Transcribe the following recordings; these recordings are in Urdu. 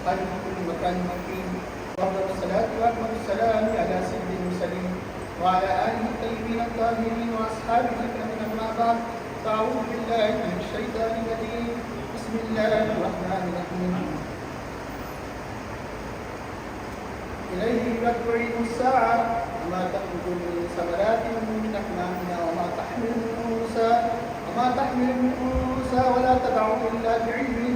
آج في كل مكان مكين وأفضل الصلاة وأكمل السلام على سيد المرسلين وعلى آله الطيبين الطاهرين وأصحابه الكرام أما بعد فأعوذ بالله من الشيطان الرجيم بسم الله الرحمن الرحيم إليه يرد علم الساعة وما تخرج من ثمرات من أكمامها وما تحمل من أنثى ولا تدع إلا بعلمه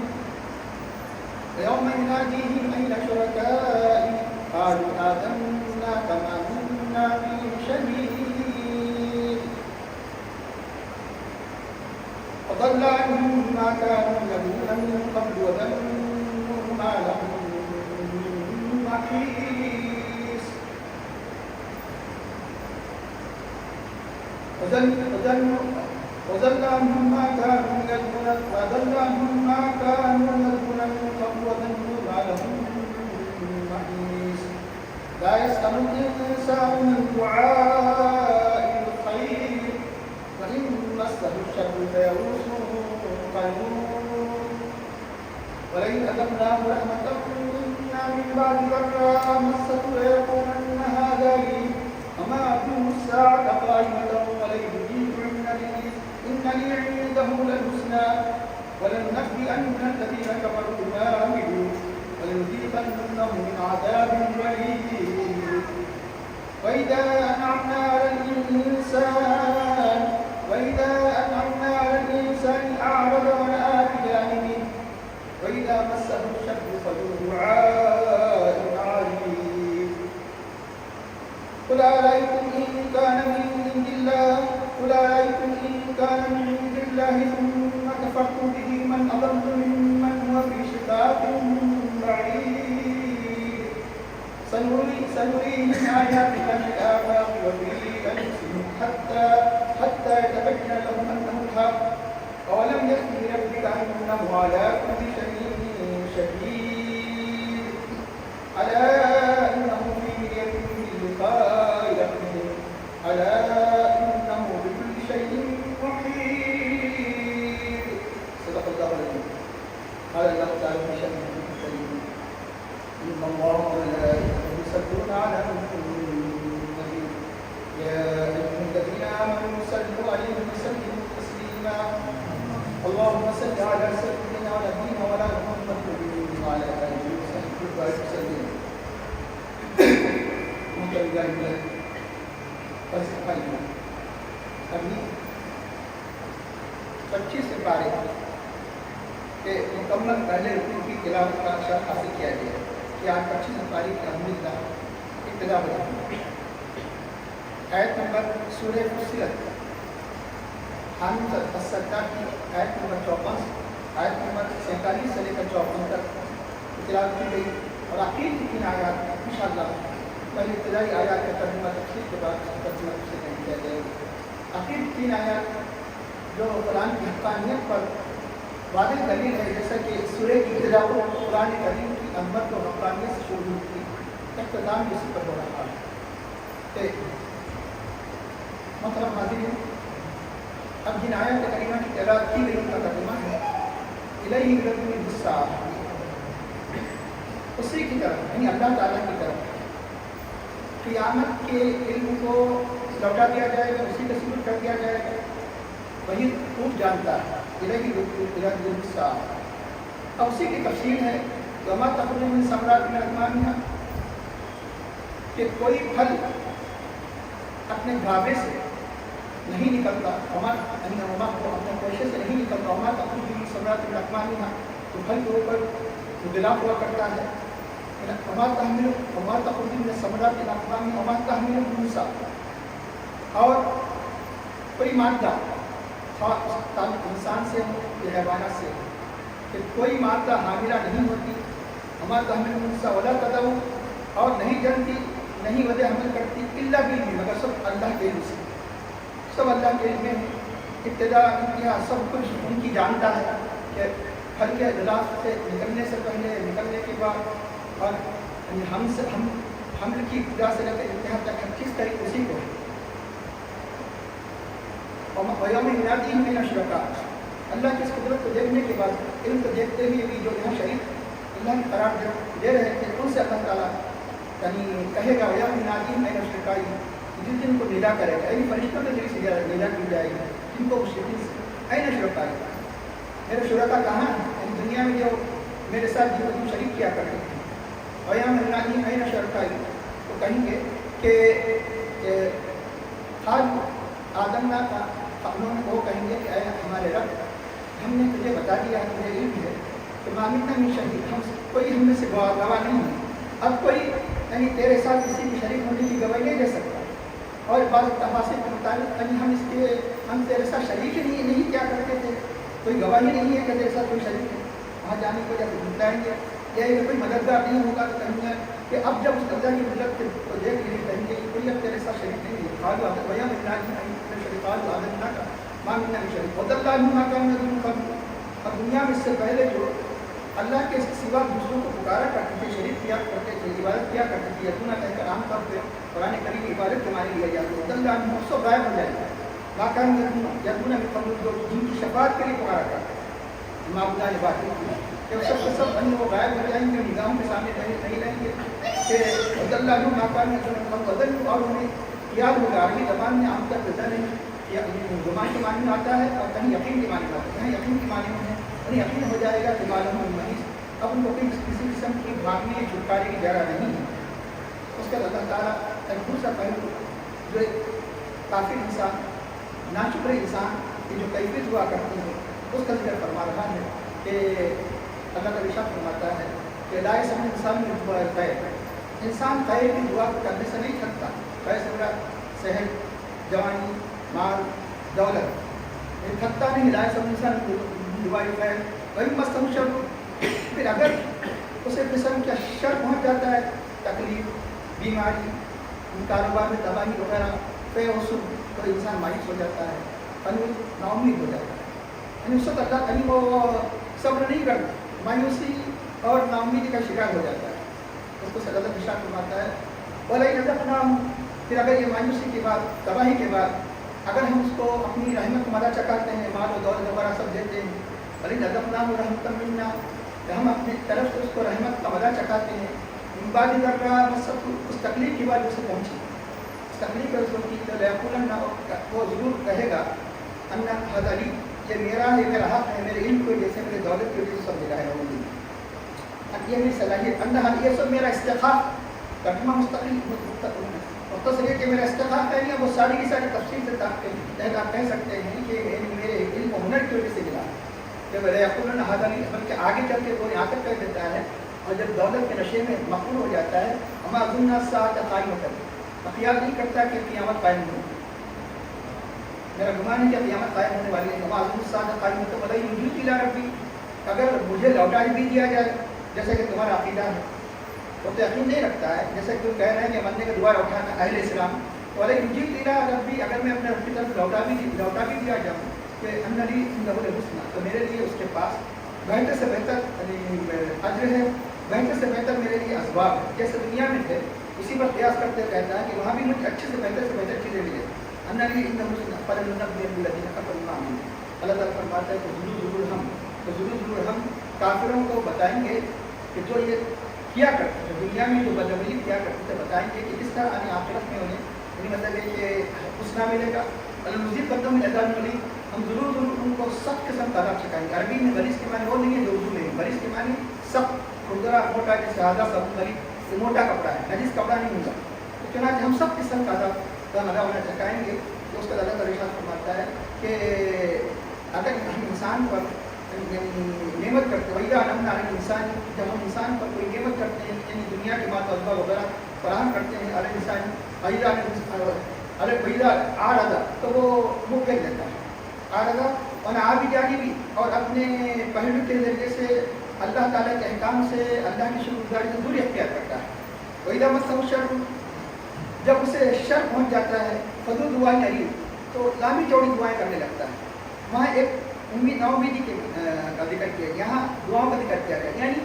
ويوم يناديهم أين شركائي قالوا آذنا كما كنا في شهيد وضل عنهم ما كانوا يدعون من قبل وظنوا ما لهم من محيص وضل عنهم ما كانوا يدعون من قبل وظنوا ما لهم من محيص لا يسأم الإنسان من دعاء الخير وإن مسه الشر فيئوس قنوط ولئن أذقناه رحمة منا من بعد ضراء مسته ليقولن هذا لي وما أظن الساعة قائمة وليزيد إن لي عنده للحسنى ولننبئن الذين كفروا بما عملوا ولنذيقنهم من عذاب غليظ وإذا أنعمنا على الإنسان أعرض ونأى بجانبه وإذا مسه الشر فذو دعاء عريض قل أرأيتم إن كان من عند الله ثم كفرتم به من أضل ممن هو في شقاق بعيد سنريهم آياتنا في الآفاق وفي أنفسهم حتى يتبين لهم أنه الحق أولم يكن بربك أنه على كل شيء شهيد ألا إنه في مرية من لقاء ربه ألا إنه بكل شيء محيط صدق الله العظيم قال الله تعالى في شأن الكريم إن الله وملائكته يصلون على النبي يا أيها الذين آمنوا صلوا عليه وسلموا تسليما اللهم صل على سيدنا ونبينا وعلى محمد وعلى آله وصحبه وسلم ابھی 25 سپارے کے مکمل پہلے رکوع کی تلاوت کا شرف حاصل کیا گیا کہ آج 25 سپارے کی الحمدللہ ابتدا ہو جاتی ہے. آیت نمبر سورہ فصلت حامد السجدہ کی آیت نمبر 54 آیت نمبر 47 سے لے کر 54 تک تلاوت کی گئی اور آخر کی 3 آیات انشاءاللہ پہلے ابتدائی آیات کا ترجمہ تفسیر کے بعد ترجمہ سے کیا جائے گا. آخر 3 آیات جو قرآن کی حقانیت پر واضح دلیل ہے جیسا کہ سورہ کی ابتدا کو قرآن کریم کی عظمت و حقانیت سے شروع ہوئی تھی اختتام بھی اسی پر ہو رہا ہے. محترم حاضرین اب جن آیات کریمہ کی تلاوت کی گئی ان کا ترجمہ ہے الیہ یرجع الساعۃ اسی کی طرف یعنی اللہ تعالیٰ کی طرف قیامت کے علم کو لوٹا دیا جائے گا اسی کا ثبوت کر دیا جائے گا وہی خوب جانتا ہے الیہ یرجع الساعۃ. اب اسی کی تفصیل ہے وما تخرج من ثمرات من اکمامها کہ کوئی پھل اپنے گھاوے سے نہیں نکلتا یعنی کو اپنے کوشش سے نہیں نکلتا وما تخرج من ثمرات من اکمامها تو پھل کے اوپر گلا ہوا کرتا ہے وما تخرج من ثمرات من اکمامها وما تحمل الانثى اور کوئی مادہ انسان سے یا حیوانات سے کہ کوئی مادہ حاملہ نہیں ہوتی وما تحمل الانثى ولا تضع اور نہیں جنتی نہیں وضع حمل کرتی الا بعلم مگر سب اللہ کے علم سے سب اللہ کے علم میں ابتدا انتہا سب کچھ ان کی جانتا ہے کہ پھل کے اجلاس سے نکلنے سے پہلے نکلنے کے بعد اور حمل کی ابتدا سے لے کر انتہا تک ہر چیز طریقے اسی کو ہے. وَيَوْمَ يُنَادِيهِمْ أَيْنَ شُرَكَاؤُكُمْ اللہ کی اس قدرت کو دیکھنے کے بعد علم کو دیکھتے ہوئے بھی جو یہاں شریک اللہ نے قرار دے رہے تھے، ان سے اللہ تعالیٰ یعنی کہے گا یا نادی میں شرکائی، جس دن کو ندا کرے گا، یعنی فرشتوں کے ذریعے سے ندا کی جائے گی جن کو این شرکائی، میرے شرکا کہاں ہیں؟ یعنی دنیا میں جو میرے ساتھ جو تم شریک کیا کرتے تھے، اور یا نادی این شرکائی، تو کہیں گے کہ خال آدم نہ تھا، انہوں نے وہ کہیں گے کہ اے ہمارے رب، ہم نے تجھے بتا دیا ہے، مجھے علم ہے کہ معاملہ میں شریک کوئی ہم میں سے گواہ نہیں ہے، اب کوئی یعنی تیرے ساتھ کسی کی شریک ہونے کی گواہی نہیں دے سکتا، اور بعض تفاصر کے مطابق یعنی ہم تیرے ساتھ شریک ہی نہیں کیا کرتے تھے، کوئی گواہی نہیں ہے کہ تیرے ساتھ کوئی شریک ہے، وہاں جانے کی وجہ سے بتائیں گے، یا کوئی مددگار نہیں ہوگا تو کہیں گے کہ اب جب اس درجہ کی مدد کو دیکھ لیے کہیں گے کوئی اب تیرے ساتھ شریک نہیں ہے، خالو آدم بھیا ملنا شریف آدم نہ کا مانگنا بھی شریف بہت اللہ کا اور دنیا میں اس سے پہلے جو اللہ کے سوا دوسروں کو پکارا کرتے تھے، شریک کیا کرتے تھے، عبادت کیا کرتے تھے، یتنا کہہ کر عام طور پہ قرآن کریم کی عبادت کے معنی لیا جاتا ہے، اللہ سب غائب ہو جائے گا، باقاعدہ یتنا میں جن کی شفاعت کے لیے پکارا کرتے ہیں، معبودہ عبادت کہ سب کے سب وہ غائب ہو جائیں گے، نگاہوں کے سامنے نہیں رہیں گے کہ اللہ باقاعدہ بدل، اور انہیں یاد ہوگا عربی زبان میں عام طور پہ نہیں زبان کے معنی میں آتا ہے اور کہیں یقین کے معنی میں آتا ہے، یہاں یقین کے معنی میں ہے، انہیں یقین ہو جائے گا کہ معلوم محیث اب ان کو کسی قسم کی بھاگنے چھٹکارے کی جگہ نہیں ہے۔ اس کے اللہ تعالیٰ ایک دوسرا پہلو جو ایک کافر انسان، ناشکر انسان کی جو کیفیت ہوا کرتی ہے اس کا ذکر فرما رہا ہے کہ اللہ کا ارشاد فرماتا ہے کہ لا يسمع انسان من دعاء الخیر، انسان خیر کی دعا کرنے سے نہیں تھکتا، خیر سے بڑا صحت، جوانی، مال، دولت، تھکتا نہیں، لا يسمع انسان من دعاء الخیر وإن مسه الشر، پھر اگر اسے قسم کا شر پہنچ جاتا ہے، تکلیف، بیماری، کاروبار میں تباہی وغیرہ، تو انسان مایوس ہو جاتا ہے، نا امید ہو جاتا ہے، یعنی اس وقت اللہ وہ صبر نہیں کرتا، مایوسی اور نا امیدی کا شکار ہو جاتا ہے، اس کو صلی اللہ ارشاد فرماتا ہے وَلَئِنْ أَذَقْنَاهُ، پھر اگر یہ مایوسی کے بعد، تباہی کے بعد اگر ہم اس کو اپنی رحمت مزہ چکاتے ہیں، مال و دولت وغیرہ سب دیتے ہیں، وَلَئِنْ أَذَقْنَاهُ رَحْمَةً مِنَّا، کہ ہم اپنی طرف سے اس کو رحمت کا مزہ چکاتے ہیں، بعد اس تکلیف کی بعد اسے پہنچی، اس تکلیف پر اس کی تو لَيَقُولَنَّ، وہ ضرور کہے گا أَنَّ هَذَا لِي، یہ میرا ہے، میرا حق ہے، میرے علم کو جیسے میرے دولت کی وجہ سے سب دکھائے گا مجھے، یہ میری صلاحیت، انہا یہ سب میرا استحقاق، ترجمہ مستقل مختصر ہے کہ میرا استحقاق ہے، یا وہ ساری کی ساری تفصیل سے آپ کہہ سکتے ہیں کہ میرے علم و ہنر کی وجہ سے ملا، کہ میرے یقین حاضر نہیں، بلکہ آگے چل کے کوئی آکر کہہ دیتا ہے، اور جب دولت کے نشے میں مقبول ہو جاتا ہے، اما ظن الساعة قائمة، خیال نہیں کرتا کہ قیامت قائم ہو، میرا گمان ہے کہ قیامت قائم ہونے والی ہے، اما ظن الساعة قائمة ولا يرجو الى ربی، اگر مجھے لوٹا بھی دیا جائے جیسے کہ تمہارا عقیدہ ہے، وہ تو یقین نہیں رکھتا ہے، جیسے کہ کہہ رہے ہیں کہ بندے کا دوبارہ اٹھانا اہل اسلام، ولا يرجو الى ربی، اگر میں اپنے رب کی طرف لوٹا بھی دیا جاؤں کہ ان لی عنده الحسنى، تو میرے لیے اس کے پاس بہتر سے بہتر اجر ہے، بہتر سے بہتر میرے لیے اسباب ہے، جیسے دنیا میں تھے اسی پر قیاس کرتے کہتا ہے کہ وہاں بھی مجھے اچھے سے بہتر چیزیں ملے، ان لی عنده الحسنى فلننبئ الذين كفروا بما عملوا، اللہ تعالیٰ فرماتا ہے کہ ضرور ہم کافروں کو بتائیں گے کہ جو یہ کیا کرتے تھے دنیا میں، جو بدعملی کیا کرتے تھے، بتائیں گے کہ کس طرح آنے آخرت میں انہیں، یعنی مطلب ہے کہ حسنہ ملے گا، المزید قدم میں اعداد ملی، ہم ضرور ان کو سخت قسم کا عذاب چکائیں گے۔ عربی میں غلیظ کے معنی وہ نہیں ہے جو اردو میں ہے، غلیظ کے معنی سخت، کھردرا، موٹا، جیسے آدھا سب غلیظ، یہ موٹا کپڑا ہے، نجیس کپڑا نہیں ہوگا، تو چنانچہ ہم سخت قسم کا عذاب کا مزہ انہیں چکائیں گے، تو اس کا اللہ تعالیٰ ارشاد فرماتا ہے کہ اگر ہم انسان پر نعمت کرتے ہیں، انسان، جب ہم انسان پر کوئی نعمت کرتے ہیں، یعنی دنیا کے بعد اسباب وغیرہ فراہم کرتے ہیں، علیہ انسان آردا، تو وہ منہ پھیر دیتا ہے، آردا اور آبی جانبی، اور اپنے پہلو کے ذریعے سے اللہ تعالیٰ کے احکام سے، اللہ کی شکر گزاری سے دوری اختیار کرتا ہے، وَإِذَا مَسَّهُ الشَّرُّ، جب اسے شر پہنچ جاتا ہے، فَذُو دُعَاءٍ عَرِيضٍ، تو لمبی چوڑی دعائیں کرنے لگتا ہے، وہاں ایک ناامیدی کا ذکر کیا، یہاں دعاؤں کا ذکر کیا گیا، یعنی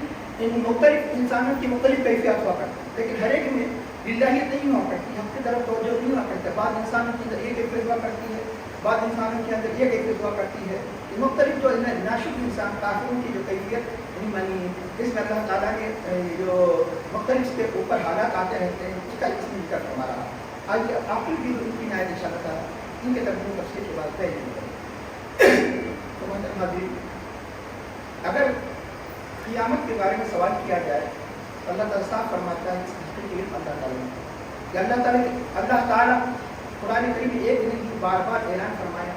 ان مختلف انسانوں کی مختلف کیفیات ہوا کرتی ہیں، لیکن ہر ایک میں للہیت نہیں ہوا کرتی، حق کی طرف توجہ نہیں ہوا کرتا، بعض انسانوں کے اندر یہ کیفیت ہوا کرتی ہے، بعض انسانوں کے اندر یہ کیفیت ہوا کرتی ہے، مختلف جو ناشک انسان، کافروں کی جو کیفیت یعنی اس میں اللہ تعالیٰ نے جو مختلف کے اوپر حالات آتے رہتے ہیں اس کا اس میں ذکر فرما رہا ہے. آئیے آخر بھی ان کی نہایت ان شاء اللہ تعالیٰ ان کے ترجمے تفصیل کے بعد طے نہیں کریں. تو محترم حاضرین، اگر قیامت کے بارے میں سوال کیا جائے تو اللہ تعالیٰ صاف فرماتا ہے اس حقیقت کے اللہ تعالیٰ کہ اللہ تعالیٰ قرآن کریم میں ایک دن بار بار اعلان فرمایا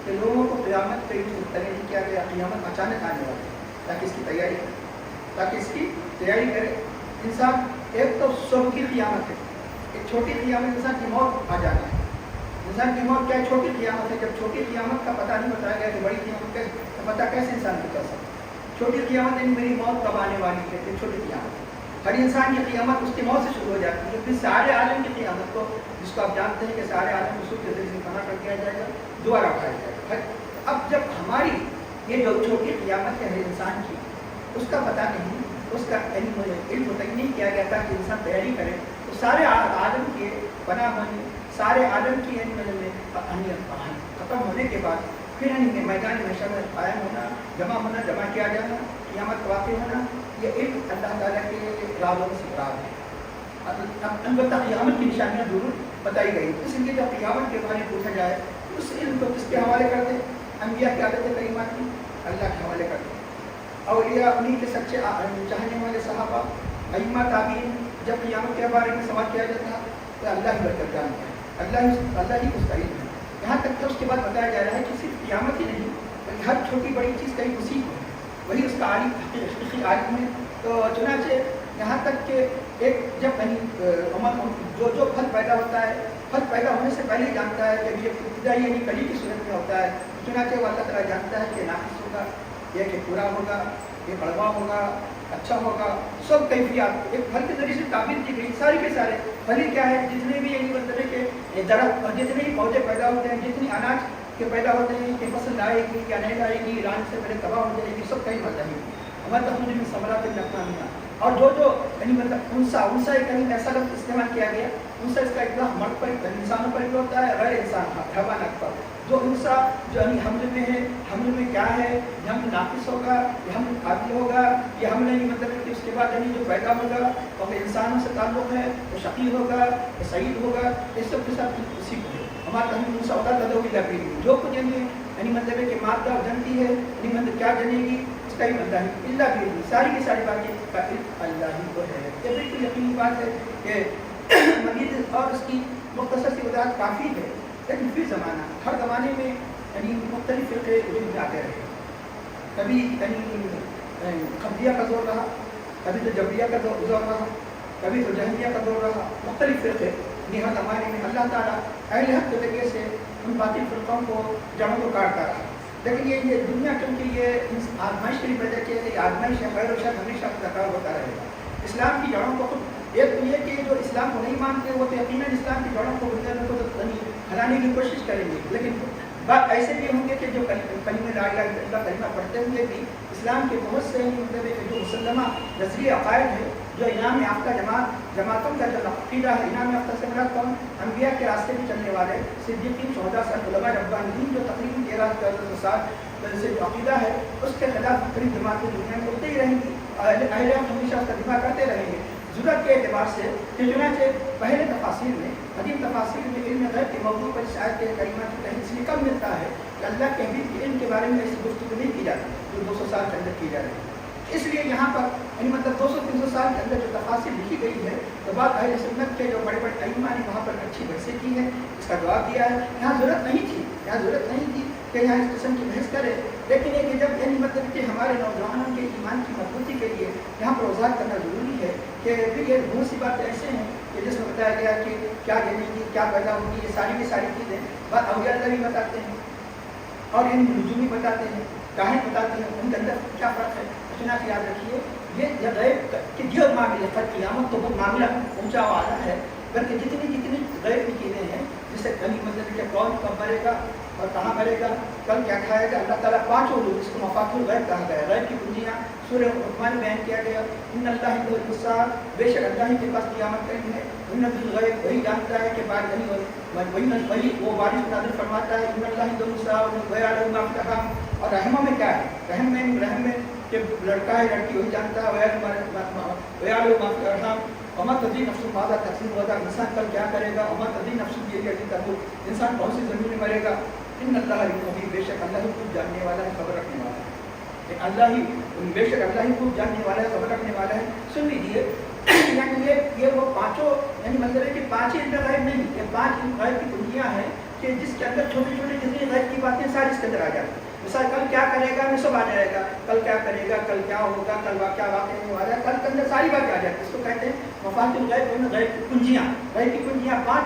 کہ لوگوں کو قیامت کے طرح نہیں کیا گیا، قیامت اچانک آنے والی تاکہ اس کی تیاری کرے انسان. ایک تو سب کی قیامت ہے، ایک چھوٹی قیامت انسان کی موت آ جانا ہے. انسان کی موت کیا ہے؟ چھوٹی قیامت ہے. جب چھوٹی قیامت کا پتہ نہیں بتایا گیا کہ بڑی قیامت کا پتہ کیسے انسان کو کر سکتا. چھوٹی قیامت یعنی میری موت کب آنے والی ہے، یہ چھوٹی قیامت. ہر انسان کی قیامت اس کی موت سے شروع ہو جاتی ہے. پھر سارے عالم کی قیامت کو، جس کو آپ جانتے ہیں کہ سارے عالم کو کے ذریعے سے فنا کر دیا جائے گا، دوبارہ اٹھایا جائے گا. اب جب ہماری یہ جو چھوٹی قیامت ہے ہر انسان کی، اس کا پتہ نہیں، اس کا علم متعین نہیں کیا گیا تھا کہ انسان تیاری کرے، تو سارے عالم کے پناہ ہونے، سارے عالم کی ختم ہونے کے بعد پھر میدان محشر میں قائم ہونا، جمع کیا جانا، قیامت واقع ہونا، یہ علم اللہ تعالیٰ کے رازوں میں سے راز ہے. البتہ قیامت کی نشانیاں ضرور بتائی گئی. اس لیے جب قیامت کے بارے میں پوچھا جائے اس علم کو کس کے حوالے کرتے ہیں؟ انبیاء کی عادت کریمات کی اللہ کے حوالے کرتے ہیں. اولیاء انہیں کے سچے چاہنے والے صحابہ، ائمہ تابعین، جب قیامت کے بارے میں سوال کیا جاتا ہے تو اللہ ہی بہتر جانتا ہے، اللہ ہی اس کا علم ہے. یہاں تک کہ اس کے بعد بتایا جا رہا ہے کہ صرف قیامت ہی نہیں بلکہ ہر چھوٹی بڑی چیز کہیں اسی کو ہے، وہی اس کا حقیقی عالم ہے. تو چنانچہ یہاں تک کہ ایک جب جو پھل پیدا ہوتا ہے، پھل پیدا ہونے سے پہلے ہی جانتا ہے کہ یہ ابتدائی یعنی کلی کی صورت میں ہوتا ہے. چنانچہ وہ اللہ تعالیٰ جانتا ہے کہ ناقص ہوگا، یہ کہ پورا ہوگا، یہ کڑوا ہوگا، اچھا ہوگا. سب کیفیات ایک پھل کے ذریعے سے تعبیر کی گئی. سارے کے سارے پھل کیا ہے، جتنے بھی یعنی مطلب ہے کہ درخت اور جتنے بھی پودے پیدا ہوتے ہیں، جتنی اناج کے پیدا ہوتے ہیں کہ فصل لائے گی یا نہیں لائے گی، ایران سے پہلے تباہ ہو جائے گی، سب کہیں مر جائے گی. ہمارے تخمین میں ثمرات الاقلام. اور جو یعنی مطلب انسا کہیں ایسا لفظ استعمال کیا گیا، انسا اس کا اطلاق مرد پر انسانوں پر بھی ہوتا ہے، غیر انسان حیوانات پر. جو انسا جو یعنی حمل میں ہے، حمل میں کیا ہے، یہ حمل ناقص ہوگا، یہ حمل قابل ہوگا، یہ حمل نہیں مطلب کہ اس کے بعد یعنی جو پیدا ہوگا اور انسانوں سے تعلق ہے وہ شقی ہوگا، وہ سعید ہوگا، یہ سب کے ساتھ اسی کو ہے. ہمارا تحمل انسا ہوتا ہے تدوی لگی جو کچھ یعنی مطلب ہے کہ مادہ جنتی ہے، یعنی مطلب کیا جنے گی اس کا علم اللہ ہی، اللہ بھی ساری کی ساری باتیں کا علم اللہ ہی کو ہے. یہ بالکل یقینی بات ہے کہ مزید اور اس کی مختصر سی وضاحت کافی ہے. لیکن پھر زمانہ ہر زمانے میں یعنی مختلف فرقے وجود میں آتے رہے. کبھی یعنی قبضیہ کا زور رہا، کبھی تو جبریہ کا زور رہا، کبھی تو جہمیہ کا دور رہا. مختلف فرقے ہر زمانے میں اللہ تعالیٰ اہل حق کے ذریعے سے ان باطل فرقوں کو جڑوں کو کاٹتا رہا. لیکن یہ دنیا چونکہ یہ آزمائش کے لیے پیدا کیا ہے، آزمائش ہے، خیر و شر ہمیشہ برقرار ہوتا رہے گا. اسلام کی جڑوں کو خود ایک تو یہ کہ جو اسلام کو نہیں مانتے وہ تو یقیناً اسلام کی جڑوں کو بنیادوں کو ہلانے کی کوشش کریں گے. لیکن بات ایسے بھی ہوں گے کہ جو کلمہ لا الہ الا اللہ کلمہ پڑھتے ہوئے بھی اسلام کے بہت سے مطلب جو مسلمہ نظری عقائد ہے، جو انعام یافتہ جماعتوں کا جو عقیدہ ہے، انعام یافتہ سے مراد کون؟ انبیاء کے راستے میں چلنے والے صدیقین، شہداء، علماء ربانیین، جو تقریباً 13 سال سے جو عقیدہ ہے اس کے خلاف مختلف جماعتیں دنیا میں ہوتے ہی رہیں گی. اہل حق ہمیشہ اس کا دفاع کرتے رہیں گے. ضرورت کے اعتبار سے کہ چنانچہ پہلے تفاصیل میں، قدیم تفاصیل میں علم غیب کے موضوع پر شاید کے کریمہ کی تحریر اس لیے کم ملتا ہے کہ اللہ کے حبیب کے علم کے بارے میں ایسی گفتگو نہیں کی جاتی جو 200 سال کے اندر کی جا رہی ہے. اس لیے یہاں پر یعنی مطلب 200-300 سال کے اندر جو تفاصیل لکھی گئی ہے تو بعد اہل سنت کے جو بڑے بڑے ائمہ نے وہاں پر اچھی بحثیں کی ہیں، اس کا جواب دیا ہے. یہاں ضرورت نہیں تھی کہ یہاں اس قسم کی بحث کرے. لیکن یہ کہ جب یعنی مطلب کہ ہمارے نوجوانوں کے ایمان کی مضبوطی کے لیے یہاں پر وضاحت کرنا ضروری ہے کہ پھر یہ بہت سی باتیں ایسے ہیں کہ جس میں بتایا گیا کہ کیا جنے گی، کیا پیدا ہوگی، یہ ساری کی ساری چیزیں بات اولیاء اللہ بھی بتاتے ہیں اور یعنی نجومی بتاتے ہیں، کاہن بتاتے ہیں، ان کے اندر کیا فرق ہے. چنانچہ یاد رکھیے یہ غیب کہ جو معاملے پر قیامت تو وہ معاملہ اونچا والا ہے، بلکہ جتنی غیب کی چیزیں ہیں جسے کبھی مطلب کہ کون کب مرے گا اور کہاں مرے گا، کل کیا کھائے گا. اللہ تعالیٰ 5 علوم جس کو مفاتیح الغیب کہا گیا ہے، غیب کی کنجیاں سورہ عثمان میں بیان کیا گیا. ان اللہ عنده الابصار، بے شک اللہ ہی کے پاس قیامت کا علم ہے. ان بالغیب، وہی جانتا ہے کہ بعد وہی وہ بارش نازل فرماتا ہے. ان اللہ عنده الابصار ويعلم ما في الارحام، اور رحموں میں کیا ہے، رحم میں کہ لڑکا ہے لڑکی وہی جانتا ہے، عمر تدری نفس ماذا تکسب غدا، انسان کل کیا کرے گا، عمر تدری نفس یہ تموت، انسان کون سی زمین میں مرے گا، ان اللہ علیہ خبیر، بے شک اللہ ہی خوب جاننے والا ہے، خبر رکھنے والا ہے، اللہ ہی بے شک اللہ ہی خوب جاننے والا ہے، خبر رکھنے والا ہے۔ سن لیجیے یعنی یہ وہ پانچوں یعنی مطلب ہے کہ پانچ ہی علم غیب نہیں، یہ پانچ غیب کی کنجیاں ہیں کہ جس کے اندر چھوٹی چھوٹی جتنی غیب کی باتیں ساری اس کے اندر آ جاتی ہیں۔ مثال کل کیا کرے گا میں سب آ جائے گا، کل کیا کرے گا، کل کیا ہوگا، کل کیا واقع ہونے والا ہے، کل کے اندر ساری باتیں آ جاتی ہیں۔ اس کو کہتے ہیں مفاتیح الغیب، غیب کی کنجیاں، غیب کی کنجیاں پانچ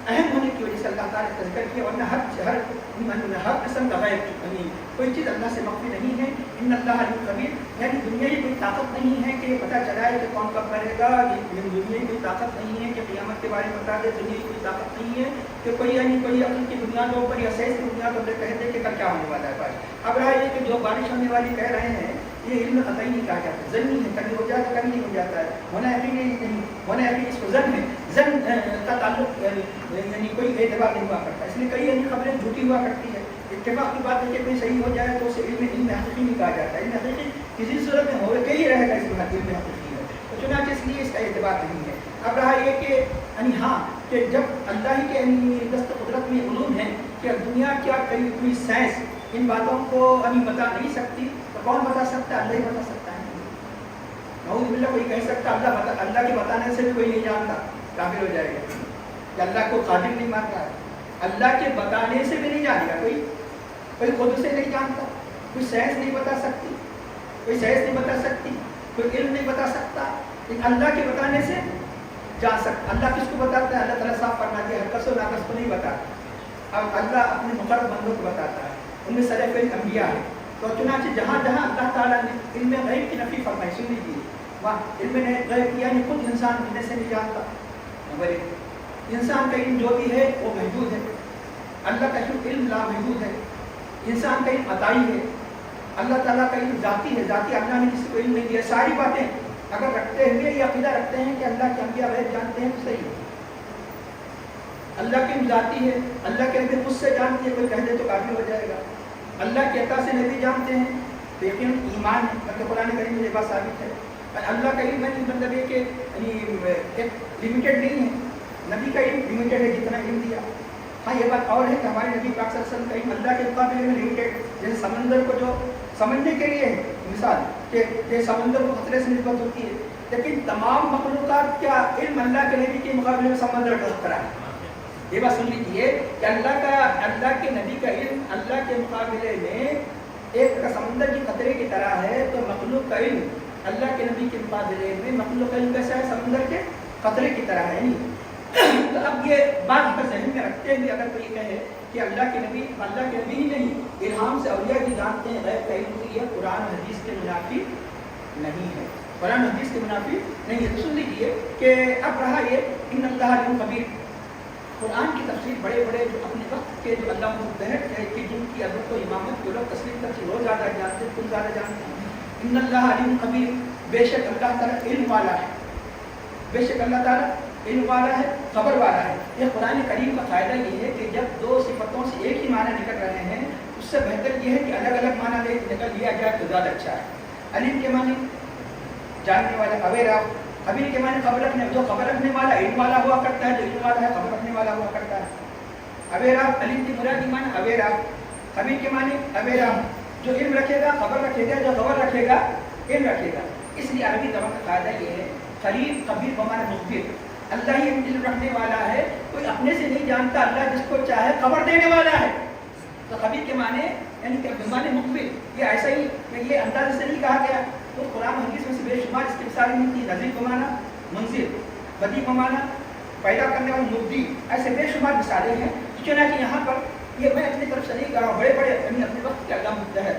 اہم ہونے کی وجہ سے اللہ تعالیٰ نے ذکر کیا، ورنہ ہر قسم کا غیب یعنی کوئی چیز اللہ سے مخفی نہیں ہے۔ ان اللہ علیم خبیر، یعنی دنیا کی کوئی طاقت نہیں ہے کہ پتہ چلائے کہ کون کب کرے گا، دنیا کی کوئی طاقت نہیں ہے کہ قیامت کے بارے میں بتا دے، دنیا کی کوئی طاقت نہیں ہے کہ کوئی یعنی کوئی عقل کی بنیادوں پر یا سائنس کی بنیادوں پر کہہ دے کہ کل کیا ہونے والا ہے بارش۔ اب رہا یہ کہ جو بارش ہونے والی کہہ رہے ہیں یہ علم قطعی نہیں کہا جاتا، ظنی ہے، کبھی ہو جاتا کبھی نہیں ہو جاتا ہے، ہونا یقینی نہیں، ہونا یقینی اس کو ظن ہے، ظن کا تعلق یعنی کوئی اعتبار نہیں ہوا کرتا، اس لیے کئی یعنی خبریں جھوٹی ہوا کرتی ہے۔ اتفاق کی بات ہے کہ کوئی صحیح ہو جائے تو اسے علم حقیقی نہیں کہا جاتا، علم حقیقی کسی صورت میں ہو کے ہی رہے گا، اس میں علم حقیقی ہے، تو چنانچہ اس لیے اس کا اعتبار نہیں ہے۔ اب رہا یہ کہ یعنی ہاں کہ جب اللہ ہی کے یعنی دست قدرت میں علوم ہے کہ دنیا کیا کوئی سائنس ان باتوں کو ابھی بتا نہیں سکتی، تو کون بتا سکتا ہے؟ اللہ ہی بتا سکتا ہے۔ نعوذ باللہ کوئی کہہ سکتا اللہ کے بتانے سے بھی کوئی نہیں جانتا، کافر ہو جائے گا کہ اللہ کو قادر نہیں مانتا ہے، اللہ کے بتانے سے بھی نہیں جانے گا، کوئی خود سے نہیں جانتا، کوئی سائنس نہیں بتا سکتی، کوئی سائنس نہیں بتا سکتی، کوئی علم نہیں بتا سکتا، لیکن اللہ کے بتانے سے جان سکتا۔ اللہ کس کو بتاتا ہے؟ اللہ تعالیٰ صاف فرماتے ہیں ہر کس و ناقص کو نہیں بتاتا، اب اللہ اپنے مقرب بندوں کو بتاتا ہے، ان میں سر فہرست انبیاء ہے، تو چنانچہ جہاں جہاں اللہ تعالیٰ نے علم غیب کی نفی فرمائی، سن لیجیے وہاں علم غیب کی یعنی خود انسان دنیا سے نہیں جانتا، نمبر ایک انسان کا علم جو بھی ہے وہ محدود ہے، اللہ کا علم لامحدود ہے، انسان کا علم عطائی ہے، اللہ تعالیٰ کا علم ذاتی ہے، ذاتی اللہ نے کسی کو علم نہیں دیا۔ ساری باتیں اگر رکھتے ہوئے یہ عقیدہ رکھتے ہیں کہ اللہ کے انبیاء غیب جانتے ہیں تو صحیح ہے، اللہ کی علم ذاتی ہے، اللہ کے نبی خود سے جانتی ہے، کوئی کہہ دے تو کافر ہو جائے گا، اللہ کے عطا سے نبی جانتے ہیں تو یقین ایمان ہے، بلکہ قرآن کریم میں یہ بات ثابت ہے۔ اللہ کا علم مطلب ہے کہ ایک لمیٹڈ نہیں ہے، نبی کا علم لمیٹڈ ہے جتنا علم دیا۔ ہاں یہ بات اور ہے کہ ہمارے نبی پاک صلی اللہ علیہ وسلم کا علم اللہ کے مقابلے میں لمیٹڈ، جیسے سمندر کو جو سمجھنے کے لیے ہے مثال کہ یہ سمندر کو خطرے سے نسبت ہوتی ہے، لیکن تمام مخلوقات کا علم اللہ کے نبی کے مقابلے میں سمندر کا خطرہ ہے۔ یہ بات سن لیجیے کہ اللہ کے نبی کا علم اللہ کے مقابلے میں ایک سمندر کی قطرے کی طرح ہے، تو مخلوق کا علم اللہ کے نبی کے مقابلے میں مخلوق کا علم کیسا ہے؟ سمندر کے قطرے کی طرح ہے۔ تو اب یہ بات کا ذہن میں رکھتے ہوئے اگر کوئی کہے کہ اللہ کے نبی ہی نہیں، الہام سے اولیاء بھی جانتے ہیں غیب کا علم، تو یہ قرآن حدیث کے منافی نہیں ہے، قرآن حدیث کے منافی نہیں ہے۔ تو سن لیجیے کہ اب رہا یہ ان اللہ علیم خبیر، قرآن کی تفسیر بڑے بڑے جو اپنے وقت کے جو اللہ متحد ہے کہ جن کی عدد و امامت کے لوگ تسلیم تک وہ زیادہ جانتے ہیں، تم زیادہ جانتے ہیں۔ ان اللہ علیم خبیر، بے شک اللہ تعالیٰ علم والا ہے، بے شک اللہ تعالیٰ علم والا ہے، خبر والا ہے۔ یہ قرآن کریم کا فائدہ یہ ہے کہ جب دو صفتوں سے ایک ہی معنی نکل رہے ہیں، اس سے بہتر یہ ہے کہ الگ الگ معنی نکل لیا جائے تو زیادہ اچھا ہے۔ علیم کے معنی جاننے والا، خبیر کے معنی خبر رکھنے، جو خبر رکھنے والا علم والا ہوا کرتا ہے، جو علم والا ہے خبر رکھنے والا ہوا کرتا ہے۔ علیم کی مراد معنی خبیر کے معنی جو علم رکھے گا خبر رکھے گا، جو خبر رکھے گا علم رکھے گا۔ اس لیے عربی زبان کا فائدہ یہ ہے قریب خبیر بمعنی مخبر، اللہ ہی علم رکھنے والا ہے، کوئی اپنے سے نہیں جانتا، اللہ جس کو چاہے خبر دینے والا ہے۔ تو خبیر کے معنی یعنی کہ بمعنی مخبر، یہ ایسا ہی یہ انداز سے نہیں کہا گیا، تو قرآن حدیث میں سے بے شمار اس کی مثالیں ملتی ہیں، نذیر کو معنی منذر، بدیع کو معنی پیدا کرنے والا مبدی، ایسے بے شمار مثالیں ہیں۔ چنانچہ یہاں پر یہ میں اپنی طرف سے نہیں کہا ہوں، بڑے بڑے اپنے وقت کے علامہ متحد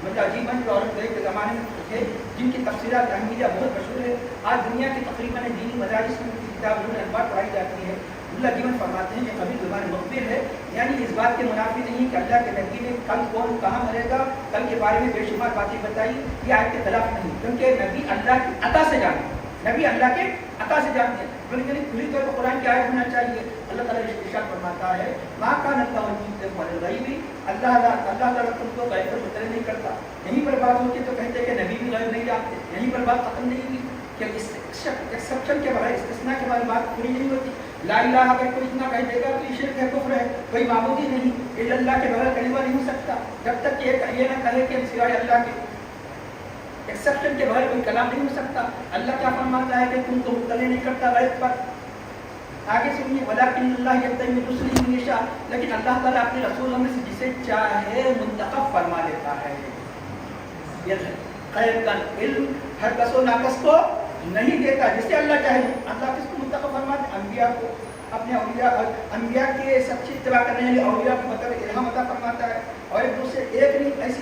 ملا جیون جو عورت کے زمانے میں تھے، جن کی تفسیرات احمدیہ بہت مشہور ہے، آج دنیا کی تقریباً دینی مدارس میں کی کتاب انبار پڑھائی جاتی ہے۔ اللہ جیون فرماتے ہیں کہ خبیر زبان مخبر ہے، یعنی اس بات کے منافی نہیں کہ اللہ کے نبی نے کل کون کہاں مرے گا، کل کے بارے میں بے شمار باتیں بتائی، یہ آیت کے خلاف نہیں، کیونکہ نبی اللہ کی عطا سے جانتے، نبی اللہ کے عطا سے جانتے ہیں، بلکہ کھلی طور پر قرآن کی آیت ہونا چاہیے. اللہ تعالیٰ ارشاد فرماتا ہے ما کان اللہ لیہدیکم علی الغیب، اللہ تعالیٰ تم کو غیب پر مطلع نہیں کرتا. یہیں پر بات ہوتی تو کہتے کہ نبی بھی غیب نہیں جانتے. یہیں پر بات ختم نہیں ہوئی کہ ایکسیپشن کے بغیر، استثناء کے بعد بات پوری نہیں ہوتی. لا الہ اگر کوئی اتنا کہہ دے گا تو یہ شرک ہے، کفر ہے، کوئی معبود ہی نہیں الا اللہ کے بغیر کلمہ نہیں ہو سکتا جب تک کہ یہ نہ کہے کہ سوائے اللہ کے. ایکسیپشن کے بغیر کوئی کلام نہیں ہو سکتا. اللہ کیا فرماتا ہے کہ تم کو مطلع نہیں کرتا غیب پر. آگے سنیے ولکن اللہ یبتلی من رسلہ من یشاء، لیکن اللہ تعالیٰ اپنے رسولوں میں سے جسے چاہے منتخب فرما لیتا ہے. یہ غیب کا علم ہر کس و ناقص کو نہیں دیتا، جسے اللہ چاہے. اللہ کس کو منتخب فرماتے؟ انبیاء کو. اپنے انبیاء کے سچی اتباع کرنے والے اولیاء کو مطلب الہام عطا فرماتا ہے. اور ایک دوسرے ایک نہیں ایسی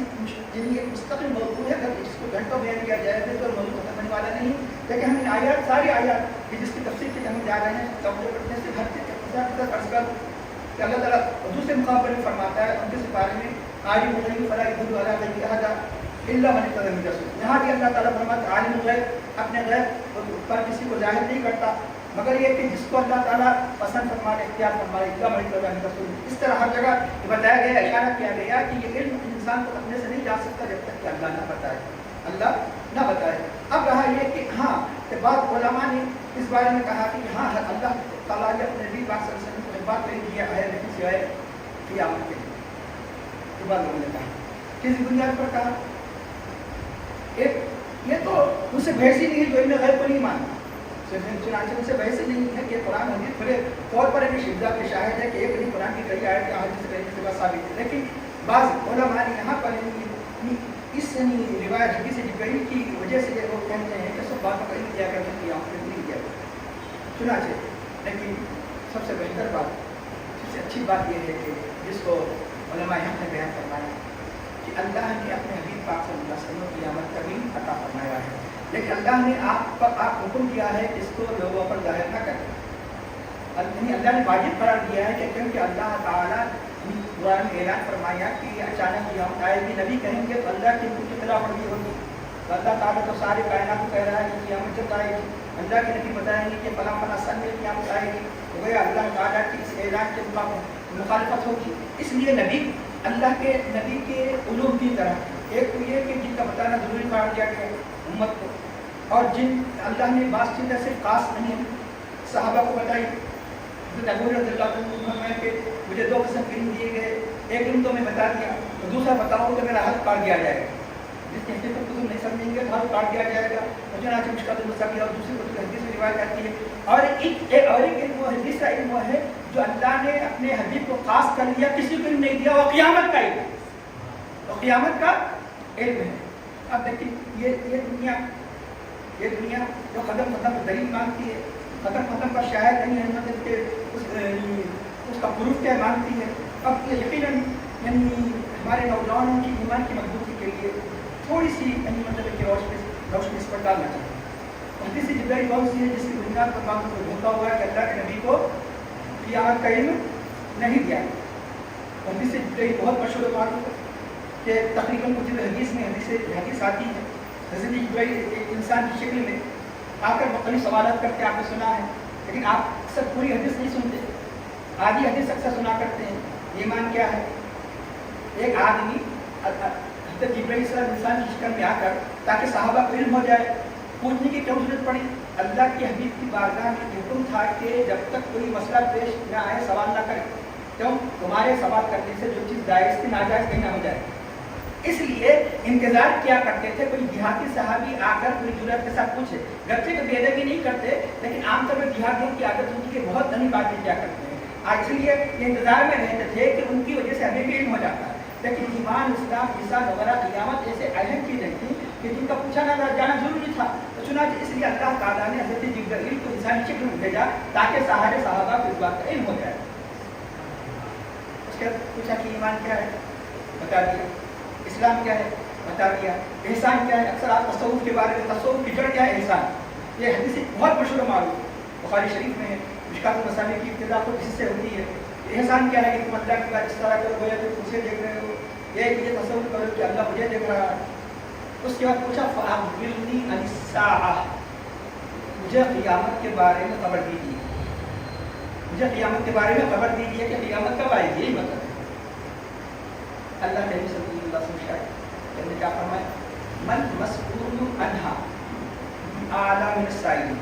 یعنی ایک مستقل موضوع ہے، اگر اس کو گھنٹوں بیان کیا جائے تو موضوع ختم ہونے والا نہیں. لیکن ہم آیات ساری آیات کہ جس کی تفسیر کے ہم جا رہے ہیں توجہ کرنے سے ہر چیز کا عرض کر کہ اللہ تعالیٰ دوسرے مقام پر فرماتا ہے ان کے بارے میں عالم الغیب فلا یظہر علی غیبہ احدا الا من ارتضی من رسول. یہاں بھی اللہ تعالیٰ فرماتا ہے عالم الغیب اپنے غیب پر کسی کو ظاہر نہیں کرتا مگر یہ کہ جس کو اللہ تعالیٰ پسند فرمائے اختیار فرمائے الا من ارتضی من رسول. اس طرح ہر جگہ یہ بتایا گیا، اشارہ کیا گیا کہ یہ علم انسان کو اپنے سے نہیں جا سکتا جب تک کہ اللہ نہ بتائے، اللہ نہ بتائے. اب رہا یہ کہ ہاں کہ بعض علماء نے اس بارے میں کہا کہ ہاں اللہ تعالیٰ نے اپنے نبی پاک صلی اللہ علیہ وسلم کو بات نہیں کیا ہے لیکن سوائے قیامت کے لیے. یہ بات لوگوں نے کہا کس بنیاد پر کہا؟ ایک یہ تو ان سے بحث ہی نہیں ہے جو ان غیب کو نہیں مانتا. چنانچہ ان سے بحث ہی نہیں ہے کہ قرآن حدیث کھلے طور پر ایک شبدہ کے شاہد ہے کہ ایک نہیں قرآن کی کئی آیت حدیث سے کہیں سے ثابت ہے. لیکن بعض علماء نے یہاں پر اس روایت حدیث جبرائیل کی وجہ سے وہ کہتے ہیں کہ سب باتوں کا علم کیا کرتے ہیں قیامت نہیں کیا کرتے. چنانچہ لیکن سب سے بہتر بات، سب سے اچھی بات یہ ہے کہ جس کو علماء ہم نے بیان فرمایا کہ اللہ نے اپنے حبیب پاک صلی اللہ علیہ وسلم کی قیامت کا بھی عطا فرمایا ہے، لیکن اللہ نے آپ حکم دیا ہے کہ اس کو لوگوں پر ظاہر نہ کریں. اللہ نے واجب قرار دیا ہے کہ کیونکہ اللہ تعالیٰ قرآن میں اعلان فرمایا کہ اچانک قیامت آئے گی، نبی کہیں گے تو اللہ کی کچھ اطلاع ورزی ہوگی. اللہ تعالیٰ تو سارے کائنات کو کہہ رہا ہے کہ قیامت جب آئے گی، اللہ کے نبی بتائیں گے کہ فلاں فلاں سن میں قیامت آئے گی، تو گویا اللہ تعالیٰ کی اس اعلان کے مخالفت ہوگی. اس لیے نبی اللہ کے نبی کے علوم کی طرح ایک تو یہ کہ جن کا بتانا ضروری قرار دیا گیا امت کو، اور جن اللہ نے بعض چیزیں صرف خاص نہیں صحابہ کو بتائی. ابو رضی اللہ عنہ کہ مجھے دو قسم کے علم دیے گئے، ایک علم تو میں بتا دیا، اور دوسرا بتاؤں کہ میرا حل کاٹ دیا جائے گا. جس کے حقیقت کو نہیں سمجھیں گے تو حل کاٹ دیا جائے گا. مجھے نہ مشکل المسابقہ اور دوسری کو حدیث میں روایت آتی ہے. اور ایک علم وہ حدیث کا علم وہ ہے جو اللہ نے اپنے حبیب کو خاص کر دیا، کسی کو علم نہیں دیا، وہ قیامت کا علم، وہ قیامت کا علم ہے. اب دیکھیں یہ دنیا جو قدم قدم پر دلیل مانگتی ہے، قدم قدم پر شاید نہیں ہے مطلب کہ اس کا پروف کیا مانگتی ہے. اب یہ یقیناً یعنی ہمارے نوجوانوں کی ایمان کی مضبوطی کے لیے تھوڑی سی یعنی مطلب کہ روشنی اس پر ڈالنا چاہیے. کسی جبرائیل کون سی ہے جس کی بنیاد پر بات کو دھوکا ہوا ہے کہ اللہ کے نبی کو قیامت کا علم نہیں دیا. حدیث جبرائیل بہت مشہور بات ہے کہ تقریباً کتب حدیث میں حدیث آتی ہے حضرت جبرائیل ایک انسان کی شکل میں آ کر مختلف سوالات کرتے آپ نے سنا ہے، لیکن آپ اکثر پوری حدیث نہیں سنتے، آدھی حدیث اکثر سنا کرتے ہیں. ایمان کیا ہے؟ ایک آدمی حضرت جبرائیل صلی اللہ علیہ وسلم انسان کی شکل میں آ کر تاکہ صحابہ کو علم ہو جائے، پوچھنے کی کیوں ضرورت پڑی؟ اللہ کے حبیب کی بارگاہ میں حکم تھا کہ جب تک کوئی مسئلہ پیش نہ آئے سوال نہ کرے. کیوں؟ تمہارے سوال کرنے سے جو چیز جائز تھی ناجائز کہیں نہ ہو جائے. اس لیے انتظار کیا کرتے تھے کوئی دیہاتی صحابی آ کر کوئی جرأت کے ساتھ پوچھے. گرچہ کہ بے ادبی نہیں کرتے لیکن عام طور پر دیہاتیوں کی عادت ہوتی ہے کہ بہت دھنی باتیں کیا کرتے ہیں. اس لیے یہ انتظار میں رہتے تھے کہ ان کی وجہ سے ہمیں بھی علم ہو جاتا ہے. لیکن ایمان، اسلام، حساب وغیرہ قیامت ایسے اہم چیزیں تھیں کہ جن کا پوچھا نہ جانا ضروری تھا. تو چنانچہ اس لیے اللہ تعالیٰ نے حضرت جبرائیل کو انسانی شکل میں بھیجا تاکہ سارے صحابہ کو اس بات کا علم ہو جائے. اس کے بعد پوچھا کہ ایمان کیا ہے؟ بتا دیا. اسلام کیا ہے؟ بتا دیا. احسان کیا ہے؟ اکثر آپ تصوف کے بارے میں، تصوف کی جڑ کیا ہے؟ احسان. یہ حدیث بہت مشہور معلوم بخاری شریف میں ہے. مشکات المصابیح کی ابتدا تو اسی سے ہوتی ہے. احسان کیا ہے؟ کہ تم اللہ کی اس طرح کرو گویا تم اسے دیکھ رہے ہو، یہ تصور کرو کہ اللہ مجھے دیکھ رہا ہے. اس کے بعد پوچھا فَأَخْبِرْنِي عَنِ السَّاعَةِ، مجھے قیامت کے بارے میں خبر دیجیے، مجھے قیامت کے بارے میں خبر دیجیے کہ قیامت کب آئے گی، یہی مطلب ہے۔ اللہ کے نبی صلی اللہ علیہ وسلم نے کیا فرمایا، من مسئول عنہا اعلیٰ من السائل،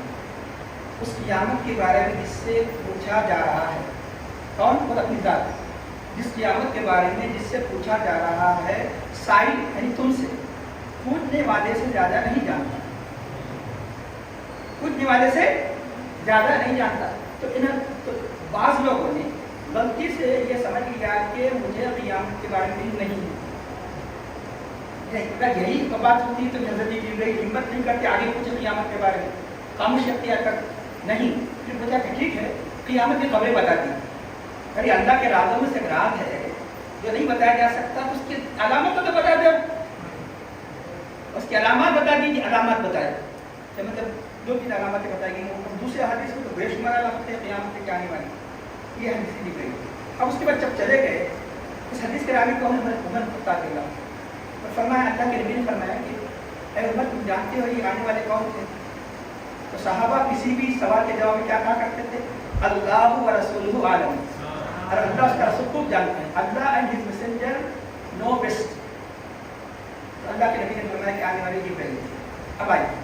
اس قیامت کے بارے میں جس سے پوچھا جا رہا ہے، کون؟ خود اپنی ذات، جس قیامت کے بارے میں جس سے پوچھا جا رہا ہے، سائل یعنی تم سے، پوچھنے والے سے زیادہ نہیں جانتا، پوچھنے والے سے زیادہ نہیں جانتا۔ تو بعض لوگوں نے غلطی سے یہ سمجھ لیا کہ مجھے قیامت کے بارے میں نہیں ہے، اگر یہی بات ہوتی تو حضرت جبرائیل ہمت نہیں کرتے آگے پوچھے قیامت کے بارے میں، خاموش اختیار کر نہیں، پھر بتا کہ ٹھیک ہے قیامت کی خبریں بتا دی، ارے اللہ کے رازوں میں سے ایک راز ہے جو نہیں بتایا جا سکتا، اس کی علامت تو بتا دو، اس کی علامات بتا دیجیے، علامات بتائے، مطلب جو بھی علامتیں بتائی گئی ہیں، دوسرے حدیث میں تو بے شمار علامتیں ہیں قیامت کے آنے والی، یہ حدیث لکھ گئی۔ اب اس کے بعد جب چلے گئے اس حدیث کے راوی کو عمر بتا دے گا اور فرمایا، اللہ کے نبی نے فرمایا کہ اے عمر تم جانتے ہو یہ آنے والے کون تھے؟ تو صحابہ کسی بھی سوال کے جواب میں کیا کہا کرتے تھے، اللہ و رسولہ عالم، اور اللہ اس کا رسول خوب جانتے ہیں، Allah and his messenger know best. تو اللہ کے نبی نے فرمایا کہ آنے والے جبرائیل تھے۔ اب آئیے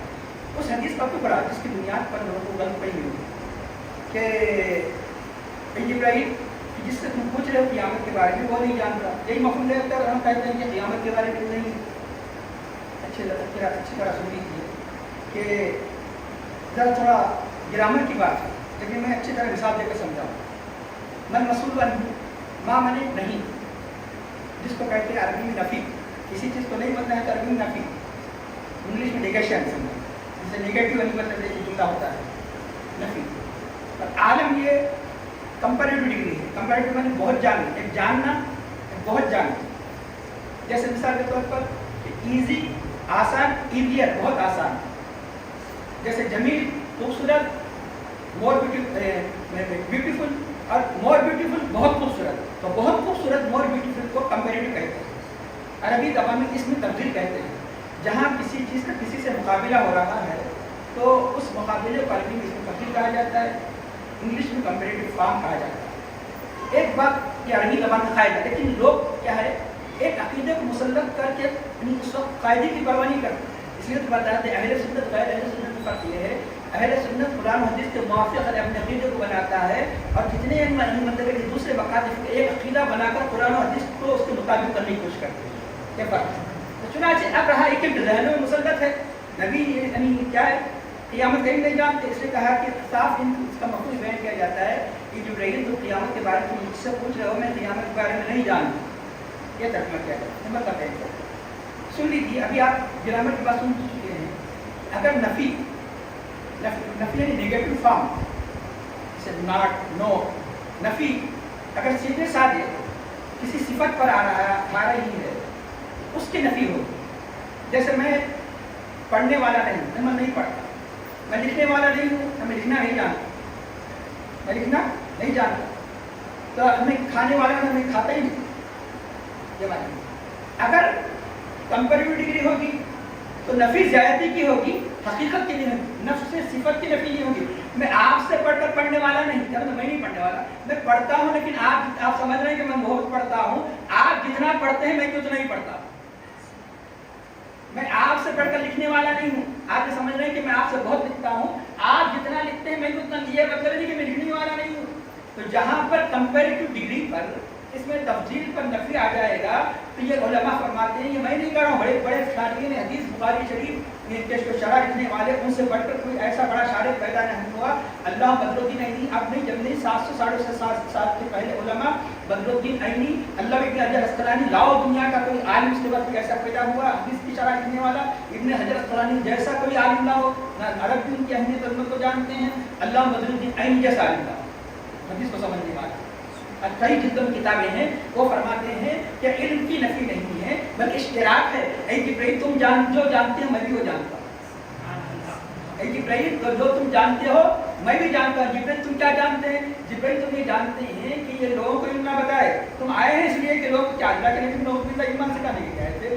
اس حدیث کا ٹکڑا جس کی بنیاد پر لوگوں کو غلط پڑی ہوئی کہ جبرائیل جس سے تم پوچھ رہے ہو قیامت کے بارے میں وہ نہیں جانتا، یہی مفہوم لے کر ہم کہتے ہیں کہ قیامت کے بارے میں نہیں۔ اچھی طرح سن لیجیے کہ ذرا تھوڑا گرامر کی بات ہے لیکن میں اچھی طرح مثال دے کر سمجھاؤں۔ من مسئول عنہ، ماں منے نہیں، جس کو کہتے ہیں عربی میں نفی، کسی چیز کو نہیں بننا ہے تو عربی میں نفی، انگلش میں نیگیشن، جسے نیگیٹو نہیں مطلب ایک جملہ ہوتا ہے نفی۔ اور عالم یہ کمپیریٹو ڈگری ہے، کمپیریٹو مطلب بہت جاننا، ایک جاننا ایک بہت جاننا، جیسے مثال کے طور پر ایزی آسان، ایزیئر بہت آسان، جیسے جمیل خوبصورت، مور بیوٹیفل اور مور بیوٹیفل بہت خوبصورت، تو بہت خوبصورت مور بیوٹیفل کو کمپیریٹو کہتے ہیں، عربی زبان میں اس میں تبدیل کہتے ہیں، جہاں کسی چیز کا کسی سے مقابلہ ہو رہا ہے تو اس مقابلے کو عربی میں اس میں تبدیل کہا جاتا ہے، انگلش میں کمپیریٹو فارم کہا جاتا ہے۔ ایک بات یہ عربی زبان کا قاعدہ، لیکن لوگ کیا ہے ایک عقیدے کو مسلط کر کے اس وقت قاعدے کی پرواہ نہیں کرتے، اس لیے تو بتاتے ہیں اہل سنت غیر اہل سنت میں فرق یہ ہے، اہل سنت قرآن حدیث کے موافق اپنے عقیدے کو بناتا ہے، اور جتنے مطلب ہے کہ دوسرے مقاصد ایک عقیدہ بنا کر قرآن حدیث کو اس کے مطابق کرنے کی کوشش کرتے ہیں، کیا فرق ہے؟ تو چنانچہ اب رہا ایک ذہنوں میں مسلط ہے، نبی یعنی کیا ہے قیامت کہیں نہیں جانتے، اس لیے کہا کہ صاف اس کا مفہوم بیان کیا جاتا ہے کہ جبرائیل تو قیامت کے بارے میں مجھ سے پوچھ رہے ہو، میں قیامت کے بارے میں نہیں جانتا، یہ ترجمہ کیا جاتا ہے، مطلب ہے سن لیجیے، ابھی آپ گرامر کی بات سن چکے ہیں، اگر نفی یعنی نیگیٹو فارم، جیسے ناٹ نو، نفی اگر سیدھے سادھے کسی صفت پر آ رہی ہے اس کی نفی ہو، جیسے میں پڑھنے والا نہیں، میں نہیں پڑھتا، میں لکھنے والا نہیں ہوں، میں لکھنا نہیں جانتا، میں لکھنا نہیں جانتا، تو میں کھانے والا ہوں، میں کھاتا ہی نہیں، یہ بات اگر کمپیریٹو ڈگری ہوگی تو نفی زیادتی کی ہوگی، حقیقت کے لیے نفس سے صفت کی نفی نہیں ہوگی، میں آپ سے پڑھ کر پڑھنے والا نہیں، میں نہیں پڑھنے والا، میں پڑھتا ہوں لیکن آپ سمجھ رہے ہیں کہ میں بہت پڑھتا ہوں، آپ جتنا پڑھتے ہیں میں اتنا ہی پڑھتا ہوں، میں آپ سے پڑھ کر لکھنے والا نہیں ہوں، آپ یہ سمجھ رہے ہیں کہ میں آپ سے بہت لکھتا ہوں، آپ جتنا لکھتے ہیں میں اتنا، یہ مطلب نہیں کہ میں لکھنے والا نہیں ہوں۔ تو جہاں پر کمپیریٹو ڈگری پر اس میں تفضیل پر نفی آ جائے گا تو یہ علماء فرماتے ہیں، یہ میں نہیں کہہ رہا ہوں، بڑے بڑے شارحین حدیث بخاری شریف پیش و شرح لکھنے والے ان سے بڑھ کر کوئی ایسا بڑا شارح پیدا نہیں ہوا، اللہ بدر الدین عینی اپنی جب 700 ساڑھے 700 سال کے پہلے علماء، بدر الدین عینی، اللہ ابن حجر اسقلانی، لاؤ دنیا کا کوئی عالم اس کے بعد ایسا پیدا ہوا حدیث کی شرح لکھنے والا، ابن حجر اسقلانی جیسا کوئی عالم نہ ہو، عرب دین کی اہمیت عظمت کو جانتے ہیں، اللہ بدر الدین عینی جیسا عالم نہ ہو، حدیث کو سمجھنے والا۔ کئی جتنے کتابیں ہیں وہ فرماتے ہیں کہ علم کی نفی نہیں ہے بلکہ اشتراک ہے، اے جبرائیل تم جو جانتے ہو میں بھی وہ جانتا ہوں، اے جبرائیل جو تم جانتے ہو میں بھی جانتا ہوں۔ جبرائیل تم کیا جانتے ہیں؟ جبرائیل تم یہ جانتے ہیں کہ یہ لوگوں کو علم نہ بتائے، تم آئے ہیں اس لیے کہ لوگ کیا اللہ کے نبی ایمان سے کہنے کے گئے تھے،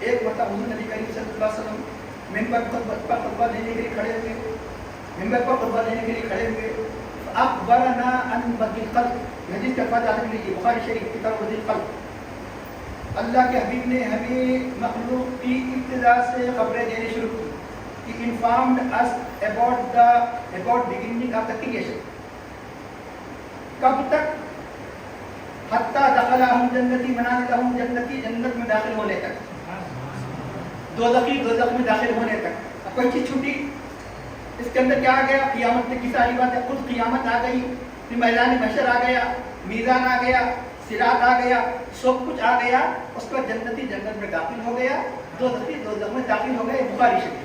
ایک مرتبہ حضور نبی کریم صلی اللہ علیہ وسلم ممبر پر خطبہ دینے کے لیے کھڑے ہوئے، ممبر پر خطبہ دینے کے لیے کھڑے ہوئے، اخبرنا ان بدی القلب، حدیث کے الفاظ یاد رکھ لیجیے، بخاری شریف کتاب بدی القلب، اللہ کے حبیب نے ہمیں مخلوق کی ابتدا سے خبریں دینی شروع کی. He informed us about beginning of the creation. کب تک؟ حتی دخلہم جنتی منازلہم جنتی، جنت میں داخل ہونے تک، دوزخی دوزخ میں داخل ہونے تک. اب کوئی چیز چھوٹی اس کے اندر کیا آ گیا؟ قیامت کی ساری بات ہے. خود قیامت آ گئی، پھر میدان محشر آ گیا، میزان آ گیا، صراط آ گیا، سب کچھ آ گیا. اس پر جنتی جنت میں داخل ہو گیا، دوزخی دوزخ میں داخل ہو گئے. بخاری شریف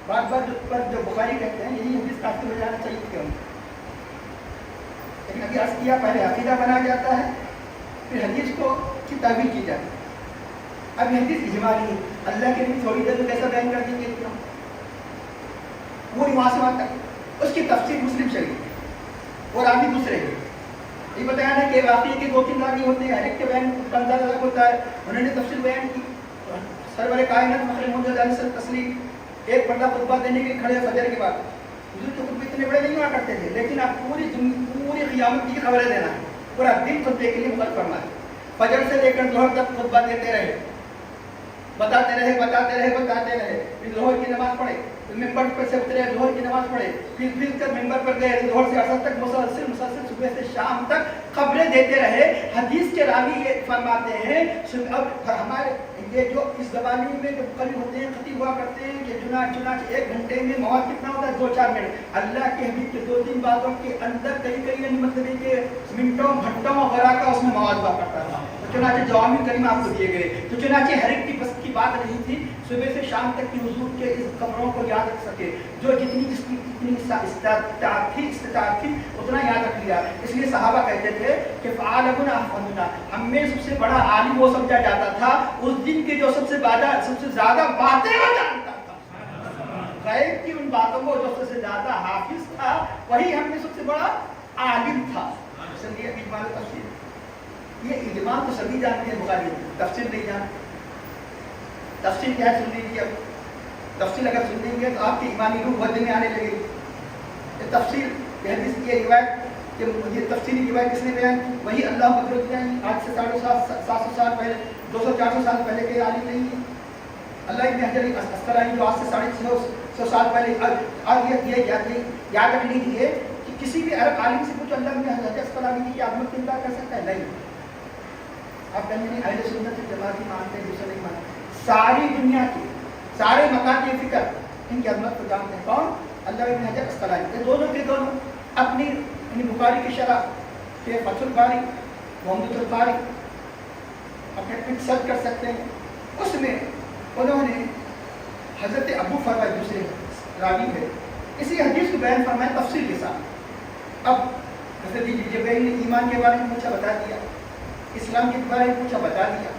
بار بار پر جو بخاری کہتے ہیں یہی حدیث کافی ہو جانا چاہیے کہ لیکن ابھی عرض کیا پہلے عقیدہ بنا جاتا ہے پھر حدیث کو کی تعبیر کی جاتی ہے. اب یہ حدیث اجمالی ہے، اللہ کے لیے تھوڑی دیر میں کیسا بیان کر دیں گے پوری وہاں سے وہاں تک. اس کی تفسیر مسلم شریف اور آدمی دوسرے ہیں. یہ بتایا ہے کہ واقعی کے 2-3 راوی ہوتے ہیں، ہر ایک کے بیان کا انداز الگ ہوتا ہے. انہوں نے تفسیر بیان کی. سرور کائنات مخلوق موجود علیہ السلام تسلیم ایک بندہ خطبہ دینے کے لیے کھڑے فجر کے بعد. حضور کے خطبے اتنے بڑے نہیں ہوا کرتے تھے لیکن آپ پوری قیامت کی خبریں دینا ہے، پورا دن خطبے کے لیے مقرر کرنا ہے. فجر سے لے کر ظہر تک خطبہ دیتے رہے، بتاتے رہے. پھر ظہر کی نماز پڑھے، ممبر پر سے اترے، ظہر کی نماز پڑھے، پھر کر ممبر پر گئے، ظہر سے عصر تک مسلسل صبح سے شام تک خبریں دیتے رہے. حدیث کے راوی یہ فرماتے ہیں اب ہمارے یہ جو اس زبانی میں جو قریب ہوتے ہیں خطیب ہوا کرتے ہیں کہ چنانچہ 1 گھنٹے میں مواد کتنا ہوتا ہے 2-4 منٹ. اللہ کے حبیب کے 2-3 باتوں کے اندر کئی مطلب کہ منٹوں گھنٹوں وغیرہ کا اس میں مواد ہوا کرتا تھا. چنانچہ جوامع کلمہ آپ کو دیے گئے تو چنانچہ ہر ایک کی بس کی بات نہیں تھی صبح سے شام تک کی حضور کے اس خبروں کو یاد رکھ سکے. جو جتنی اس کی اتنی استطاعت تھی اتنا یاد رکھ لیا. اس لیے صحابہ کہتے تھے کہ فعالنا احفظنا، ہم میں سب سے بڑا عالم وہ سمجھا جاتا تھا اس دن کے جو سب سے زیادہ باتیں وہ جانتا تھا. غیب کی ان باتوں کو جو سب سے زیادہ حافظ تھا وہی ہم میں سب سے بڑا عالم تھا. اس لیے اجمال تفسیر یہ اجمال تو سبھی جانتے ہیں، بخاری تفسیر نہیں جانتے. تفسیر کیا ہے سن لیجیے. اب تفسیر اگر سن لیں گے تو آپ کی ایمانی روح وجہ میں آنے لگے گی. یہ تفسیر یہ حدیث کی روایت کہ یہ تفسیری روایت کس نے بیان کی؟ وہی اللہ مدرک آج سے 750 سال پہلے 200-400 سال پہلے کے عالم نہیں ہے. اللہ ابن حجر اسقلانی جو آج سے 650 سال پہلے. اور یہ یاد رکھ لیجیے کہ کسی بھی عرب عالم سے پوچھو اللہ ابن حجر اسقلانی کی عظمت کی انکار کر سکتا ہے؟ نہیں. آپ کہیں نہیں اہل سنت جماعتی مانتے ہیں دوسرے نہیں مانتے. ساری دنیا کی سارے مکان کی فکر ان کی عظمت کو جانتے ہیں. کون؟ اللہ ابن حجر اسقلانی. یہ دونوں کے دونوں اپنی بخاری کی شرح کہ فتح الباری محمد الباری اپنے سرچ کر سکتے ہیں. اس میں انہوں نے حضرت ابو فرمائے دوسرے راوی ہے اسی حدیث کو بیان فرمایا تفصیل کے ساتھ. اب حضرت جبرائیل نے ایمان کے بارے میں پوچھا بتا دیا، اسلام کے بارے میں پوچھا بتا دیا،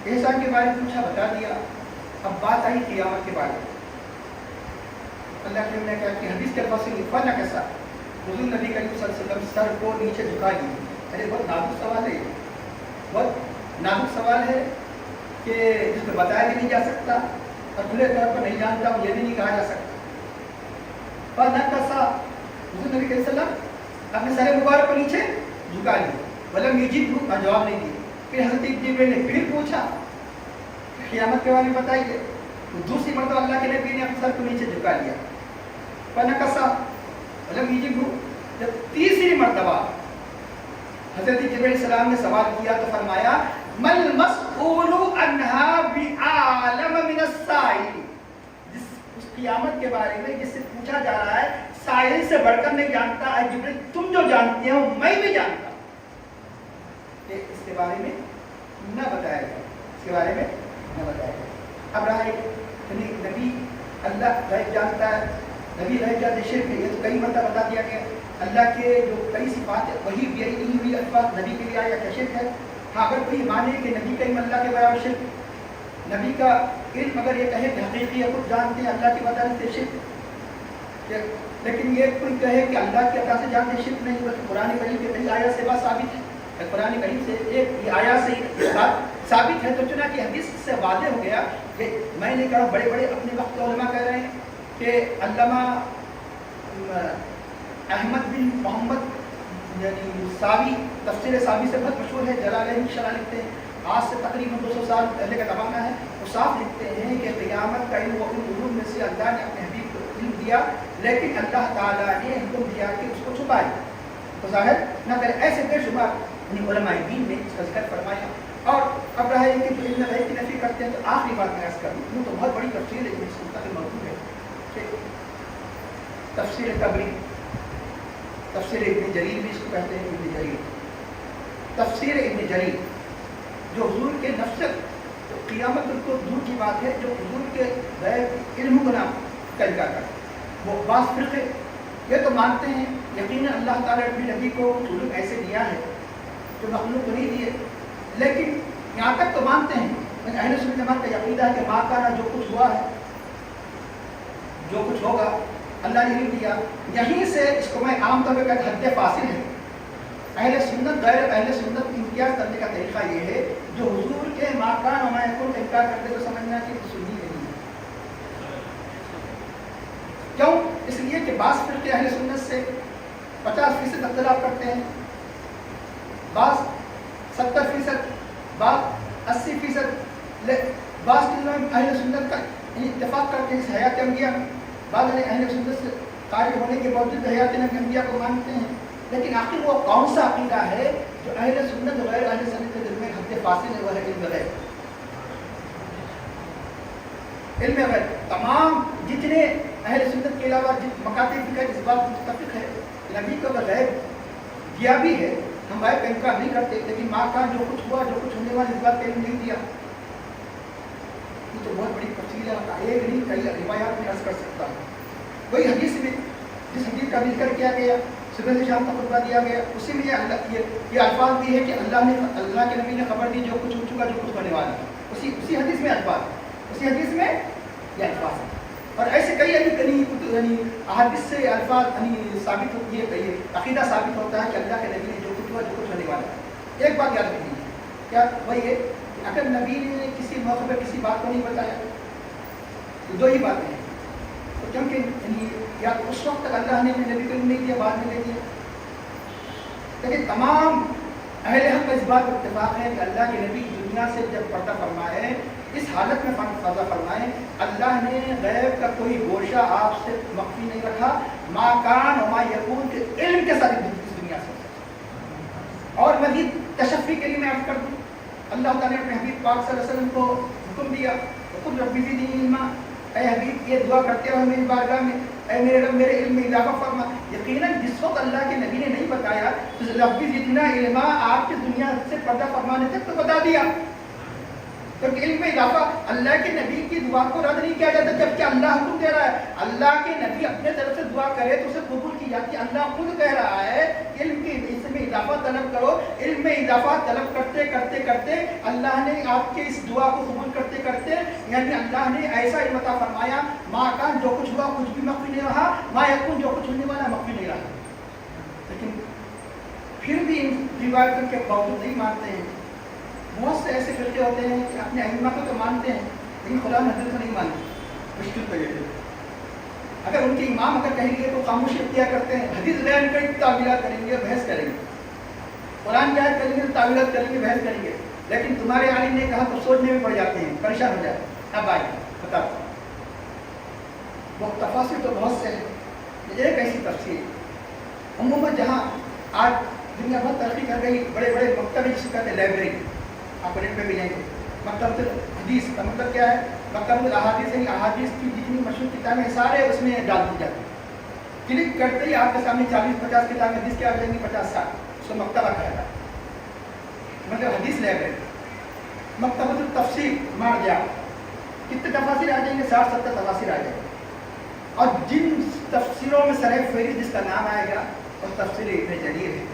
احسان کے بارے میں پوچھا بتا دیا. اب بات آئی قیامت کے بارے میں. اللہ کے نے کہا کہ حدیث کے الفاظ سے فنا کیسا حضور نبی کریم صلی اللہ علیہ وسلم سر کو نیچے جھکا دیے. ارے بہت نازک سوال ہے، بہت نازک سوال ہے کہ جس میں بتایا بھی نہیں جا سکتا اور کھلے طور پر نہیں جانتا ہوں یہ بھی نہیں کہا جا سکتا. فنا کیسا حضور نبی کریم صلی اللہ علیہ وسلم اپنے سر مبارک کو نیچے جھکا لیے. ولم یجب کا جواب نہیں دیا. پھر حضرت جبرائیل نے پھر پوچھا قیامت کے بارے میں بتائیے. دوسری مرتبہ اللہ کے نبی نے اپنے سر کو نیچے جھکا لیا. فنکسا ولم یجب. جب تیسری مرتبہ حضرت جبرائیل السلام نے سوال کیا تو فرمایا مل مسئول عنہا بعالم من السائل. اس قیامت کے بارے میں جس سے پوچھا جا رہا ہے سائل سے بڑھ کر نہیں جانتا. اے جبرائیل تم جو جانتے ہو میں بھی جانتا. اس کے بارے میں نہ بتایا گیا، اس کے بارے میں نہ بتایا گیا. اب رہا یعنی نبی اللہ غیب جانتا ہے، نبی غیب جانتے شرک ہے. یہ تو کئی مرتبہ بتا دیا گیا. اللہ کے جو کئی صفات ہے وہی یہی نہیں ہوئی الفاظ نبی کے لیے آیا کیا شرک ہے؟ ہاں اگر کوئی مانے کہ نبی کا علم اللہ کے برابر شرک، نبی کا علم اگر یہ کہے کہ حقیقی ہے خود جانتے ہیں اللہ کی بتا سے شرک، لیکن یہ کوئی کہے کہ اللہ کی عطا سے جانتے شرک نہیں، بلکہ قرآن کریم کے کئی آیات سے بات ثابت ہے. قرآن کریم سے ایک آیات سے یہ بات ثابت ہے، تو چنانچہ حدیث سے واضح ہو گیا کہ میں نے کہا بڑے بڑے اپنے وقت علماء کہہ رہے ہیں کہ علامہ احمد بن محمد یعنی ساوی تفسیر ساوی سے بہت مشہور ہے، جلالین کی شرح لکھتے ہیں، آج سے تقریباً 200 سال پہلے کا زمانہ ہے، وہ صاف لکھتے ہیں کہ قیامت کا علم ان علوم میں سے اللہ نے اپنے حبیب کو علم دیا، لیکن اللہ تعالیٰ نے حکم دیا کہ اس کو چھپائے تو ظاہر نہ کرے. ایسے بے شمار علماء دین نے اس کا ذکر فرمایا. اور اب رہا ہے کہ جو علم غیب کی نفی کرتے ہیں تو آخری بات میں عرض کروں، وہ تو بہت بڑی تفصیل ہے جو اس مستقل موضوع ہے کہ تفسیر قبری، تفسیر ابن جریر بھی اس کو کہتے ہیں، ابن جریر تفسیر ابن جریر جو حضور کے نفس قیامت کو دور کی بات ہے، جو حضور کے غیب علم کو نام کا انکار کرتے وہ بعض فرقے یہ تو مانتے ہیں یقیناً اللہ تعالیٰ نے اپنے نبی کو علم ایسے دیا ہے جو مخلوق کو نہیں دیے، لیکن یہاں تک تو مانتے ہیں. اہل سنت جماعت کا عقیدہ ہے کہ ماں کا جو کچھ ہوا ہے، جو کچھ ہوگا اللہ نے علم دیا. یہیں سے اس کو میں عام طور پہ کہتا حد فاصل ہے. اہل سنت غیر اہل سنت امتیاز کرنے کا طریقہ یہ ہے جو حضور کے ماکان و ما یکون کا انکار کرتے تو سمجھنا کہ سنی نہیں ہے. کیوں؟ اس لیے کہ بعض فرقے اہل سنت سے 50% اختلاف کرتے ہیں، بعض 70%، بعض 80%، بعض چیزوں میں اہل سنت کا اتفاق کرتے ہیں اس حیات انبیاء میں، بعض اہل سنت سے قائل ہونے کے باوجود حیات انبیاء کو مانتے ہیں. لیکن آخر وہ کون سا عقیدہ ہے جو اہل سنت و غیر اہل سنت کے درمیان حد فاصل ہے؟ وہ ہے علم غیب. علم غیب تمام جتنے اہل سنت کے علاوہ مکاتب کا اس بات متفق ہے نبی کو غیب دیا بھی ہے، ہم غیب کا انکار نہیں کرتے، لیکن ماں کا جو کچھ ہوا جو کچھ ہونے والا اس بات کا علم نہیں دیا. یہ تو بہت بڑی تفصیل ہے، ایک نہیں کئی روایات میں عرض کر سکتا ہوں. وہی حدیث میں جس حدیث کا ذکر کیا گیا، صبح سے شام تک خطبہ دیا گیا، اسی میں یہ الفاظ دی ہے کہ اللہ کے نبی نے خبر دی جو کچھ ہو چکا جو کچھ ہونے والا ہے. اسی حدیث میں الفاظ، اسی حدیث میں یہ الفاظ ہیں. اور ایسے کئی یعنی احادیث سے الفاظ ثابت ہوتی ہے، کئی عقیدہ ثابت ہوتا ہے کہ اللہ کے نبی نے جو کچھ ہوا جو کچھ ہونے والا ہے. ایک بات یاد رکھنی ہے، کیا وہی ہے کہ اگر نبی نے کسی موقع پہ کسی بات کو نہیں بتایا تو دو ہی باتیں ہیں. کیونکہ یا تو اس وقت تک اللہ نے اپنے نبی کو نہیں دیا، بعد میں دے دیا. لیکن تمام اہل حق کا اس بات پر اتفاق ہے کہ اللہ کے نبی دنیا سے جب پردہ فرمائے، اس حالت میں پردہ فرمائے، اللہ نے غیب کا کوئی گوشہ آپ سے مخفی نہیں رکھا، ما کان و ما یکون کے علم کے ساتھ اس دنیا سے. اور مزید تشفی کے لیے میں عرض کر دوں، اللہ تعالیٰ نے اپنے حبیب پاک صلی اللہ علیہ وسلم کو حکم دیا، خود ربی زدنی علما، اے حبیب یہ دعا کرتے رہو میری بارگاہ میں، اے میرے رب میرے علم میں اضافہ فرما. یقیناً جس وقت اللہ کے نبی نے نہیں بتایا تو ربی زدنا علما آپ کی دنیا سے پردہ فرمانے تک تو بتا دیا. کیونکہ علم میں اضافہ اللہ کے نبی کی دعا کو رد نہیں کیا جاتا، جبکہ اللہ حکم دے رہا ہے. اللہ کے نبی اپنے طرف سے دعا کرے تو اسے قبول کی جاتی ہے. اللہ خود کہہ رہا ہے علم کے اس میں اضافہ طلب کرو. علم میں اضافہ طلب کرتے کرتے کرتے اللہ نے آپ کے اس دعا کو قبول کرتے کرتے یعنی اللہ نے ایسا علم عطا فرمایا، ما کان جو کچھ ہوا کچھ بھی مخفی نہیں رہا، ما یکون جو کچھ ہونے والا مخفی نہیں رہا. لیکن پھر بھی ان روایتوں کے باوجود نہیں مانتے ہیں. بہت سے ایسے فرقے ہوتے ہیں کہ اپنے ائمہ کو تو مانتے ہیں لیکن خدا حضرت کو نہیں مانتے. مشکل تو یہ ہے، اگر ان کے امام اگر کہیں گے تو خاموشی اختیار کرتے ہیں، حدیث بیان کریں گے تعویلات کریں گے، بحث کریں گے، قرآن کی آیت کریں گے تعویلات کریں گے، بحث کریں گے. لیکن تمہارے عالم نے کہا تو سوچنے میں پڑ جاتے ہیں، پریشان ہو جاتے ہیں. اب آئیے بتاؤ، وہ تفاصیل تو بہت سے ہیں. ایک ایسی تفصیل عموماً جہاں آج دنیا بہت ترقی کر گئی، بڑے بڑے مکتب جس کو کہتے ہیں لائبریری، آپ نیٹ پہ ملیں گے. مکتبۃ الحدیث کا مطلب کیا ہے؟ مکتبۃ الاحادیث یعنی احادیث کی جتنی مشہور کتابیں سارے اس میں ڈال دی جاتی ہیں. کلک کرتے ہی آپ کے سامنے 40-50 کتابیں حدیث کے آ جائیں گی، 50-60. اس کو مکتبہ کہا جاتا ہے، مطلب حدیث لائبریری. مکتبۃ التفسیر مارجع، کتنے تفاسیر آ جائیں گے؟ 60-70 تفاسیر آ جائیں گے. اور جن تفسیروں میں سر فہرست جس کا نام آئے گا وہ تفسیر ابن جریر ہے،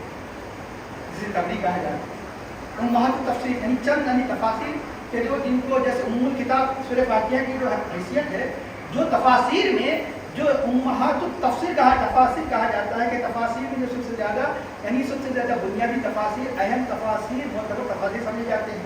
جسے طبری کہا جاتا ہے. امہات التفسیر یعنی چند تفاسیر کہ جو جن کو جیسے ام الکتاب سورہ فاتحہ کی جو حیثیت ہے، جو تفاسیر میں جو امہات التفسیر تفاسیر کہا جاتا ہے کہ تفاسیر میں جو سب سے زیادہ یعنی سب سے زیادہ بنیادی تفاسیر، اہم تفاسیر، معتبر تفاسیر سمجھے جاتے ہیں.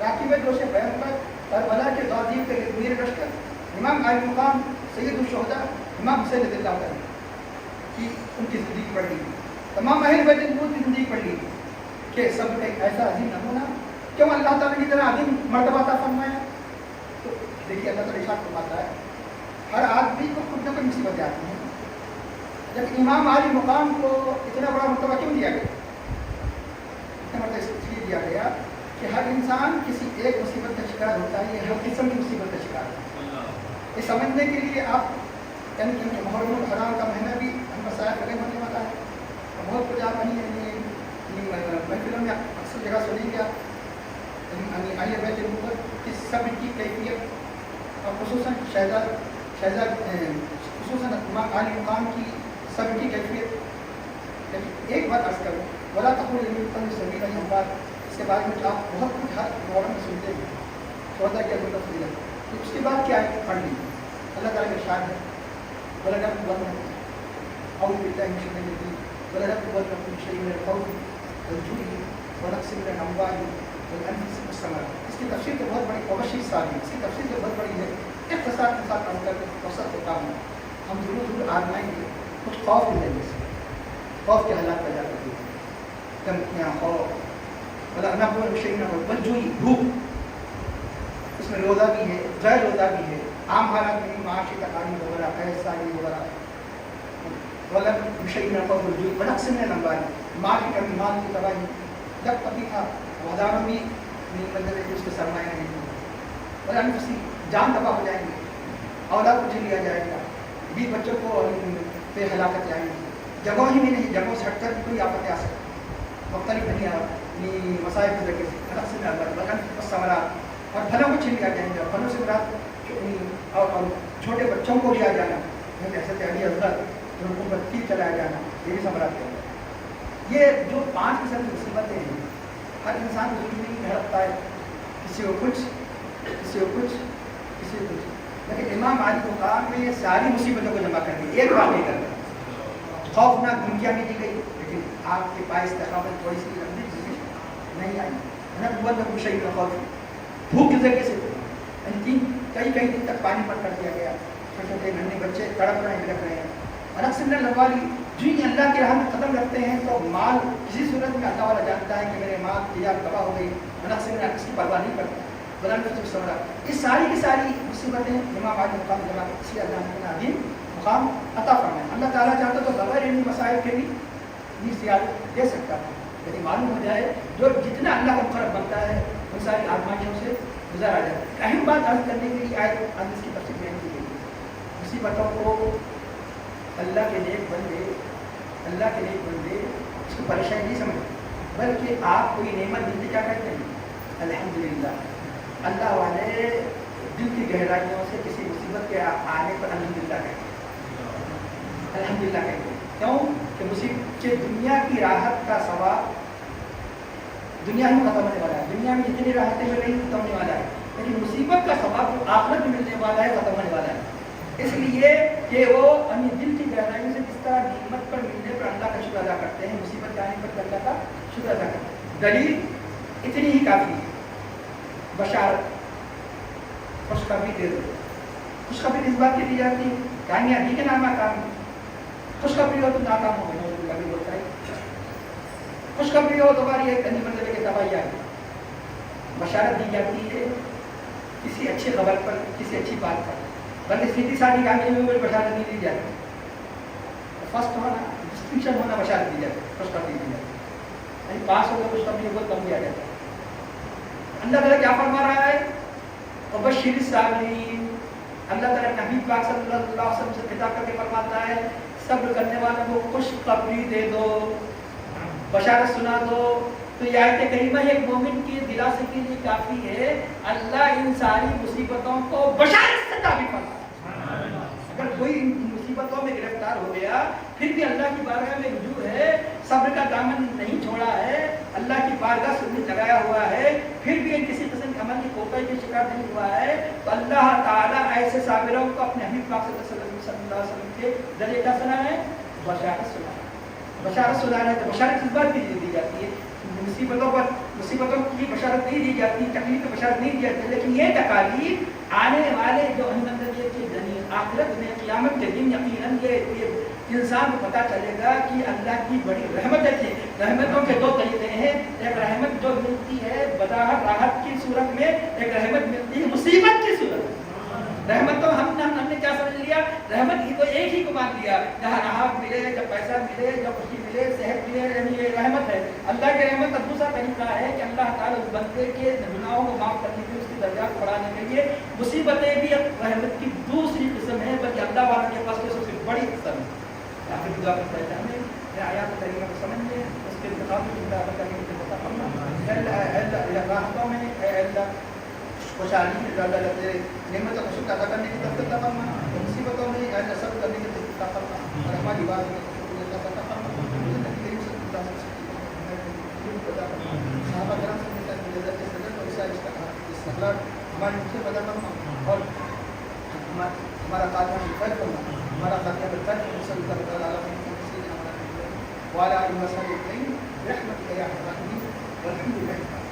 راکب جوش پیغمبر کربلا کے غازی کے میر لشکر امام عالی مقام سید الشہداء امام حسین رضی اللہ عنہ کی ان کی زندگی پڑھ لی، تمام اہل بیت النور کی زندگی پڑھ لی کہ سب ایک ایسا عظیم نمونہ کیوں اللہ تعالیٰ کی طرح عظیم مرتبہ عطا فرمایا. تو دیکھیے اللہ تعالیٰ ارشاد فرماتا ہے ہر آدمی کو خود نہ کوئی مصیبتیں آتی ہیں، جب امام عالی مقام کو اتنا بڑا مرتبہ کیوں دیا گیا؟ اتنا مرتبہ اس لیے دیا گیا کہ ہر انسان کسی ایک مصیبت کا شکار ہوتا ہے، یہ ہر قسم کی مصیبت کا شکار ہے. یہ سمجھنے کے لیے آپ یعنی کہ محرم الحرام کا مہینہ بھی ہم مسائل لگے ہونے والا ہے. بہت کچھ آپ محفلوں میں اکثر جگہ سنیں گے اہل بیت النور کی صبر کی کیفیت اور خصوصاً خصوصاً امام عالی مقام کی صبر کی کیفیت. لیکن ایک بات عرض کروں ولا تقولوا لمن يضل سبيلا الاموات، اس کے بارے میں آپ بہت کچھ ہر محرم میں سنتے ہیں شہداء کی عظمت فضیلت. تو اس کے بعد کیا ہے پڑھ لی اللہ تعالیٰ کا ارشاد ہے أعوذ بالله من الشيطان الرجيم ولنبلونكم بشيء من الخوف والجوع ونقص من الأموال والأنفس والثمرات. اس کی تفسیر تو بہت بڑی وبشر الصابرین، اس کی تفسیر تو بہت بڑی ہے. اختصار کے ساتھ پڑھ کر کے وسط کے کام ہے ہم ضرور آزمائیں گے کچھ خوف کی ذریعے سے، خوف کے حالات پیدا کرتے ہیں، دھمکیاں، خوف ولنبلونكم بشيء من الخوف والجوع، بھوک، اس میں روزہ بھی ہے، غیر روزہ بھی ہے، عام حالات میں معاشی تقاریب وغیرہ قید سالی وغیرہ، ولن بشيء خوف الجوع ونقص من الاموال، مال کی کمی، مال کی تباہی. جب پتی تھا ہزاروں بھی نہیں بندے اس کے سرمایہ نہیں ہوگا، ولن جان تباہ ہو جائیں گے، اولاد کو لیا جائے گا، بیوی بچوں کو پہ ہلاکت جائیں گی، جگہوں ہی میں نہیں جگہوں سے ہٹ کر کوئی آفت آ سکتی مختلف نہیں مسائل کے ذریعے سے. ونقص من الاموال والثمرات، اور پھلوں کو چھین لیا جائیں گے، پھلوں سے مراد اور چھوٹے بچوں کو لیا جانا، حضرت علی حضرت ان کو بتی چلایا جانا، یہ بھی سمراٹ ہے. یہ جو 5 قسم کی مصیبتیں ہیں ہر انسان کو ضروری نہیں جھڑپتا ہے، کسی کو کچھ کسی کو کچھ کسی کو کچھ. لیکن امام عالی مقام میں یہ ساری مصیبتوں کو جمع کر کے ایک واقعہ کر دیا. خوفناک دھمکیاں بھی دی گئی لیکن آپ کے پاس استقامت تھوڑی سی لمبی نہیں آئی. نبوت میں کچھ کا خوف بھوک کے ذریعے سے یعنی کئی دن تک پانی پر کر دیا گیا، چھوٹے ننھے بچے تڑپ رہے ہیں، بلک رہے ہیں. ونقص من الاموال، جو اللہ کے راہ میں قدم رکھتے ہیں تو مال کسی صورت میں اللہ والا جانتا ہے کہ میرے مال تجارت تباہ ہو گئی، ونقص من اس کی پرواہ نہیں کرتا. بلند سمرا یہ ساری کی ساری مصیبتیں امام عالی مقام جمع اسی اللہ کے عظیم مقام عطا فرمائے. اللہ تعالیٰ چاہتا تو بغیر علمی مسائل کے بھی زیادت دے سکتا ہے، لیکن معلوم ہو جائے جو جتنا اللہ کا مقرر بنتا ہے ان ساری آزمائشوں سے گزارا جائے. اہم بات عرض کرنے کے لیے آئے اس کی تفصیل بیان کی گئی. مصیبتوں کو اللہ کے نیک بندے اس کو پریشانی نہیں سمجھتے، بلکہ آپ کوئی نعمت ملتی کیا کہتے ہیں الحمدللہ. اللہ والے دل کی گہرائیوں سے کسی مصیبت کے آنے پر الحمدللہ کہتے ہیں، الحمدللہ کہتے ہیں. کیوں کہ مصیبت دنیا کی راحت کا ثواب دنیا میں ختم ہونے والا ہے، دنیا میں جتنی راحتیں مل رہی ختم ہونے والا ہے، لیکن مصیبت کا ثواب آخرت میں ملنے والا ہے، ختم ہونے والا ہے. اس لیے کہ وہ اپنی دل کی گہرائیوں سے جس طرح نعمت پر ملنے پر اللہ کا شکر ادا کرتے ہیں، مصیبت کے آنے پر اللہ کا شکر ادا کرتے ہیں. دلیل اتنی ہی کافی ہے. بشارت، خوشخبری دے دو. خوشخبری اس بات کی دی جاتی ہے کامیابی کے نام کام، خوشخبری ہو تو ناکام ہو گئے کبھی ہوتا ہے، خوشخبری ہو تمہاری ایک گندی مرتبے کی تباہی آ گئی. بشارت دی جاتی ہے کسی اچھی خبر پر، کسی اچھی بات پر، بلکہ سیدھی سادھی کامیابی میں بشارت نہیں دی جاتی. فرسٹ ہونا، ڈسٹنکشن ہونا بشارت دی جاتی ہے، خوشخبری دی جاتی ہے. یعنی پاس ہو گئے خوشخبری بہت کم دیا جاتا ہے. اللہ تعالیٰ کیا فرما رہا ہے وبشر الصابرین. اللہ تعالیٰ نبی پاک صلی اللہ علیہ وسلم سے خطاب کر کے فرماتا ہے صبر کرنے والوں کو خوشخبری دے دو، بشارت سنا دو. تو یہ آیت کریمہ ایک مومن کی دلاسے کے لیے کافی ہے. اللہ ان ساری مصیبتوں کو بشارت سے تعبیر فرماتا ہے. اگر کوئی ان مصیبتوں میں گرفتار ہو گیا پھر بھی اللہ کی بارگاہ میں رجوع ہے، صبر کا دامن نہیں چھوڑا ہے، اللہ کی بارگاہ سے لگایا ہوا ہے، پھر بھی کسی قسم کے عمل کی کوتاہی کے شکار نہیں ہوا ہے، تو اللہ تعالیٰ ایسے صابروں کو اپنے حبیب پاک صلی اللہ علیہ وسلم کے ذریعے کیا سنا ہے بشارت سنا ہے. بشارت سنا ہے. تو بشارت اس بات کی دی جاتی ہے مصیبتوں پر مصیبتوں کی بشارت نہیں دی جاتی، تکلیف کی بشارت نہیں دی جاتی، لیکن یہ تکالیف آنے والے جو اندر کے دن آخرت میں قیامت کے دن یقیناً یہ انسان کو پتہ چلے گا کہ اللہ کی بڑی رحمت ہے. رحمتوں کے دو طریقے ہیں، ایک رحمت جو ملتی ہے بظاہر راحت کی صورت میں، ایک رحمت ملتی ہے مصیبت کی صورت میں. رحمت تو ہم نے کیا سمجھ لیا، رحمت ہی کو ایک ہی کو مان لیا، جہاں راحت ملے، جب پیسہ ملے، جب خوشی ملے، صحت ملے، یعنی یہ رحمت ہے. اللہ کی رحمت کا دوسرا طریقہ ہے کہ اللہ تعالیٰ اس بندے کے گناہوں کو معاف کرنے کے لیے، اس کی درجات بڑھانے کے لیے مصیبتیں بھی رحمت کی دوسری قسم ہے، بلکہ اللہ والوں کے پاس سب سے بڑی قسم ہے. آخر دعا کی پہچان ہے آیات کریمہ کو سمجھیں، اس کے مطابق ادا کرنے کی بتا فرما. راحتوں میں اے اللہ خوشحالی سے زیادہ لگتے نعمت کو شکر ادا کرنے کی توفیق عطا فرما، مصیبتوں میں اے اللہ صبر کرنے کی توفیق عطا فرما، اور ہماری بات میں عطا فرما. صحابہ کرام سے ملتا ہے لذت صدر اور استقلال ہماری مجھ سے پیدا فرما، اور ہمارا خاتمہ بالخیر فرما، ہمارا خاتمہ بالخیر فرما. صلی اللہ تعالیٰ علیہ وسلم وعلى آله وصحبه أجمعين برحمتك يا أرحم الراحمين والحمد لله.